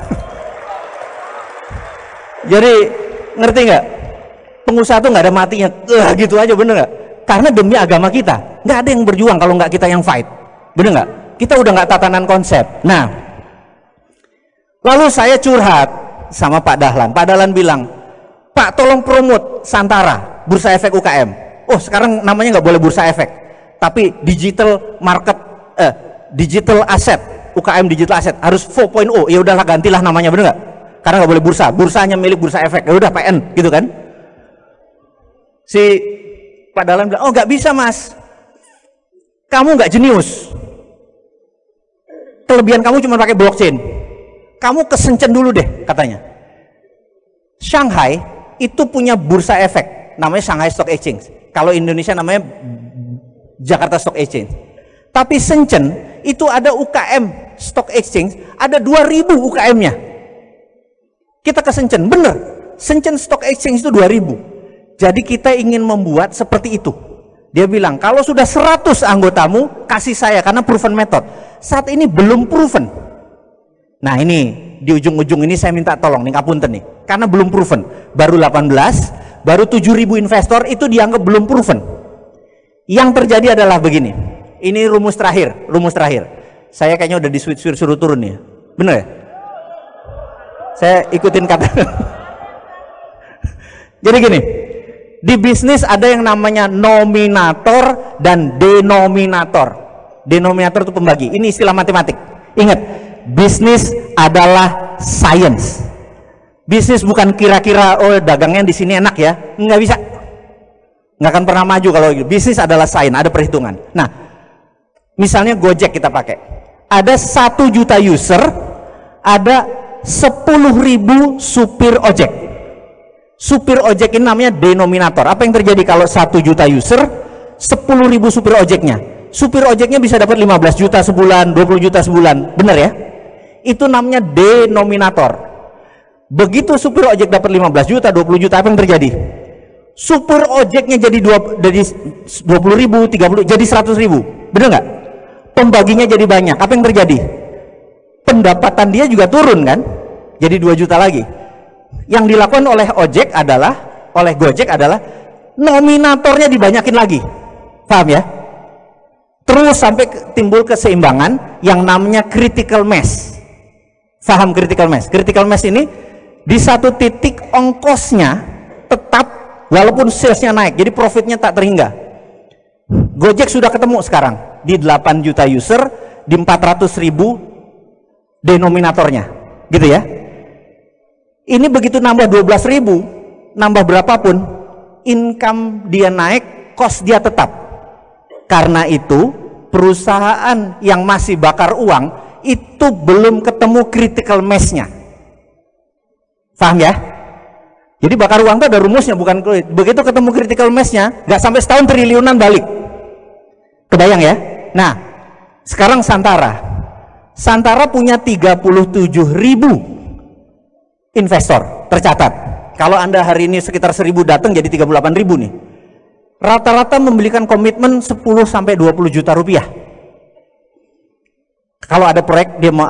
Jadi ngerti nggak? Pengusaha tuh nggak ada matinya, gitu aja, bener nggak? Karena demi agama kita, nggak ada yang berjuang kalau nggak kita yang fight, bener nggak? Kita udah nggak tatanan konsep. Nah, lalu saya curhat sama Pak Dahlan. Pak Dahlan bilang, Pak tolong promote Santara, Bursa Efek UKM. Oh sekarang namanya nggak boleh Bursa Efek, tapi digital market, digital asset, UKM digital asset harus 4.0. Ya udahlah gantilah namanya, bener nggak? Karena nggak boleh bursa, bursanya milik Bursa Efek. Ya udah PN, gitu kan? Si Pak Dahlan bilang, oh nggak bisa Mas, kamu nggak jenius, kelebihan kamu cuma pakai blockchain, kamu kesencen dulu deh katanya. Shanghai itu punya bursa efek, namanya Shanghai Stock Exchange. Kalau Indonesia namanya Jakarta Stock Exchange. Tapi Shenzhen itu ada UKM Stock Exchange, ada 2000 UKM-nya. Kita ke Shenzhen, bener, Shenzhen Stock Exchange itu 2000. Jadi kita ingin membuat seperti itu. Dia bilang, kalau sudah 100 anggotamu, kasih saya, karena proven method. Saat ini belum proven. Nah ini, di ujung-ujung ini saya minta tolong, nih ngapunten nih. Karena belum proven. Baru 18, baru 7.000 investor, itu dianggap belum proven. Yang terjadi adalah begini. Ini rumus terakhir. Saya kayaknya udah suruh turun nih. Bener ya? Saya ikutin kata. Jadi gini. Di bisnis ada yang namanya nominator dan denominator. Denominator itu pembagi. Ini istilah matematik. Ingat, bisnis adalah science. Bisnis bukan kira-kira oh dagangnya di sini enak ya. Nggak bisa. Nggak akan pernah maju kalau gitu. Bisnis adalah science, ada perhitungan. Nah, misalnya Gojek kita pakai. Ada 1 juta user, ada 10.000 supir ojek. Supir ojek ini namanya denominator. Apa yang terjadi kalau 1 juta user, 10.000 supir ojeknya? Supir ojeknya bisa dapat 15 juta sebulan, 20 juta sebulan. Benar ya? Itu namanya denominator. Begitu supir ojek dapat 15 juta, 20 juta, apa yang terjadi? Supir ojeknya jadi 20.000, 30, jadi 100.000. Benar nggak? Pembaginya jadi banyak. Apa yang terjadi? Pendapatan dia juga turun kan? Jadi 2 juta lagi. Yang dilakukan oleh Gojek adalah nominatornya dibanyakin lagi. Paham ya? terus sampai timbul keseimbangan yang namanya critical mass. Paham critical mass? Critical mass ini di satu titik ongkosnya tetap walaupun salesnya naik, jadi profitnya tak terhingga. Gojek sudah ketemu sekarang di 8 juta user, di 400.000 denominatornya, gitu ya. Ini begitu nambah 12.000, nambah berapapun, income dia naik, cost dia tetap. Karena itu perusahaan yang masih bakar uang itu belum ketemu critical mass-nya. Paham ya? Jadi bakar uang itu ada rumusnya, bukan kulit. Begitu ketemu critical mass-nya, nggak sampai setahun triliunan balik. Kebayang ya? Nah, sekarang Santara punya 37.000 investor tercatat. Kalau Anda hari ini sekitar 1.000 datang, jadi 38.000 nih. Rata-rata memberikan komitmen 10 sampai 20 juta rupiah. Kalau ada proyek dia mau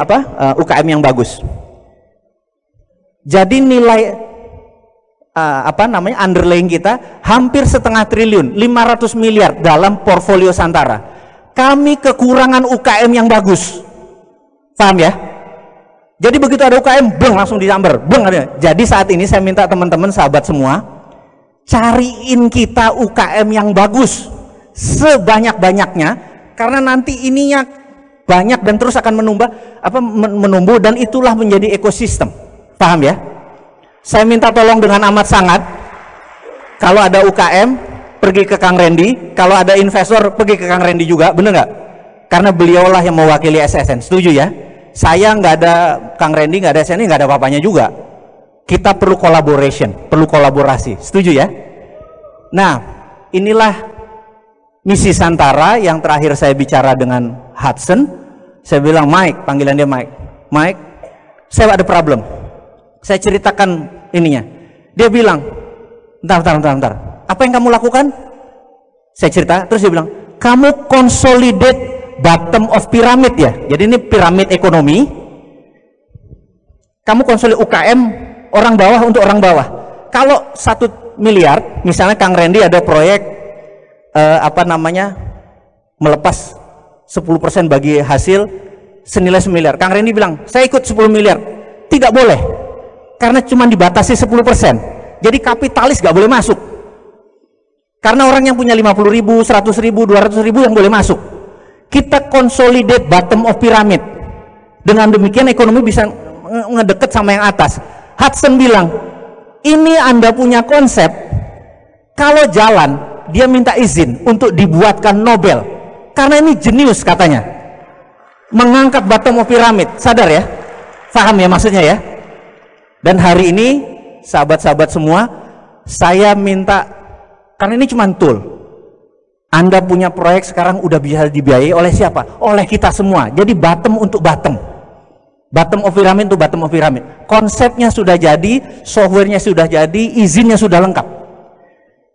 UKM yang bagus. Jadi nilai underlying kita hampir setengah triliun, 500 miliar dalam portfolio Santara. Kami kekurangan UKM yang bagus. Paham ya? Jadi begitu ada UKM, beng langsung disamber, beng ada. Jadi saat ini saya minta teman-teman sahabat semua, cariin kita UKM yang bagus sebanyak-banyaknya, karena nanti ininya banyak dan terus akan menumbuh dan itulah menjadi ekosistem. Paham ya? Saya minta tolong dengan amat sangat, kalau ada UKM pergi ke Kang Randy, kalau ada investor pergi ke Kang Randy juga, bener nggak? Karena beliaulah yang mewakili SSN. Setuju ya? Saya nggak ada Kang Randy, nggak ada SSN, nggak ada apa-apanya juga. Kita perlu collaboration, perlu kolaborasi. Setuju ya? Nah, inilah misi Santara. Yang terakhir saya bicara dengan Hudson, saya bilang, Mike, panggilan dia Mike, saya ada problem. Saya ceritakan ininya. Dia bilang, bentar. Apa yang kamu lakukan? Saya cerita, terus dia bilang, kamu consolidate bottom of pyramid ya. Jadi ini piramid ekonomi. Kamu consolidate UKM orang bawah untuk orang bawah. Kalau 1 miliar, misalnya Kang Randy ada proyek melepas 10% bagi hasil senilai 1 miliar. Kang Randy bilang, saya ikut 10 miliar. Tidak boleh. Karena cuma dibatasi 10%. Jadi kapitalis gak boleh masuk. Karena orang yang punya 50.000, 100.000, 200.000 yang boleh masuk. Kita consolidate bottom of pyramid. Dengan demikian ekonomi bisa ngedeket sama yang atas. Hudson bilang, ini Anda punya konsep, kalau jalan dia minta izin untuk dibuatkan Nobel. Karena ini jenius katanya. Mengangkat bottom of pyramid. Sadar ya? Paham ya maksudnya ya? Dan hari ini sahabat-sahabat semua, saya minta, karena ini cuma tool. Anda punya proyek sekarang udah bisa dibiayai oleh siapa? Oleh kita semua. Jadi bottom untuk bottom. Bottom of pyramid untuk bottom of pyramid. Konsepnya sudah jadi, softwarenya sudah jadi, izinnya sudah lengkap.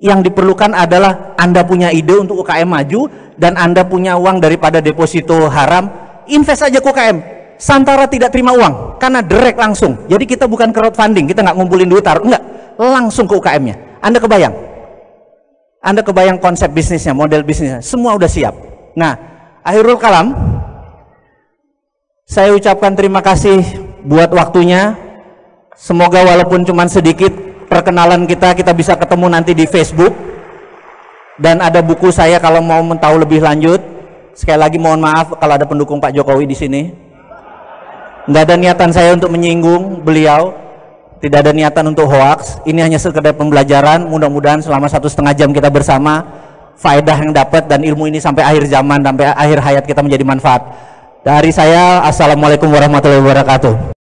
Yang diperlukan adalah Anda punya ide untuk UKM maju, dan Anda punya uang daripada deposito haram, invest aja ke UKM. Santara tidak terima uang karena direct langsung. Jadi kita bukan crowdfunding, kita nggak ngumpulin duit taruh, enggak, langsung ke UKM-nya. Anda kebayang konsep bisnisnya, model bisnisnya, semua udah siap. Nah, akhirul kalam, saya ucapkan terima kasih buat waktunya. Semoga walaupun cuma sedikit perkenalan kita bisa ketemu nanti di Facebook, dan ada buku saya kalau mau tahu lebih lanjut. Sekali lagi mohon maaf kalau ada pendukung Pak Jokowi di sini. Nggak ada niatan saya untuk menyinggung beliau, tidak ada niatan untuk hoax. Ini hanya sekedar pembelajaran. Mudah-mudahan selama 1,5 jam kita bersama, faedah yang dapat dan ilmu ini sampai akhir zaman, sampai akhir hayat kita menjadi manfaat. Dari saya, assalamualaikum warahmatullahi wabarakatuh.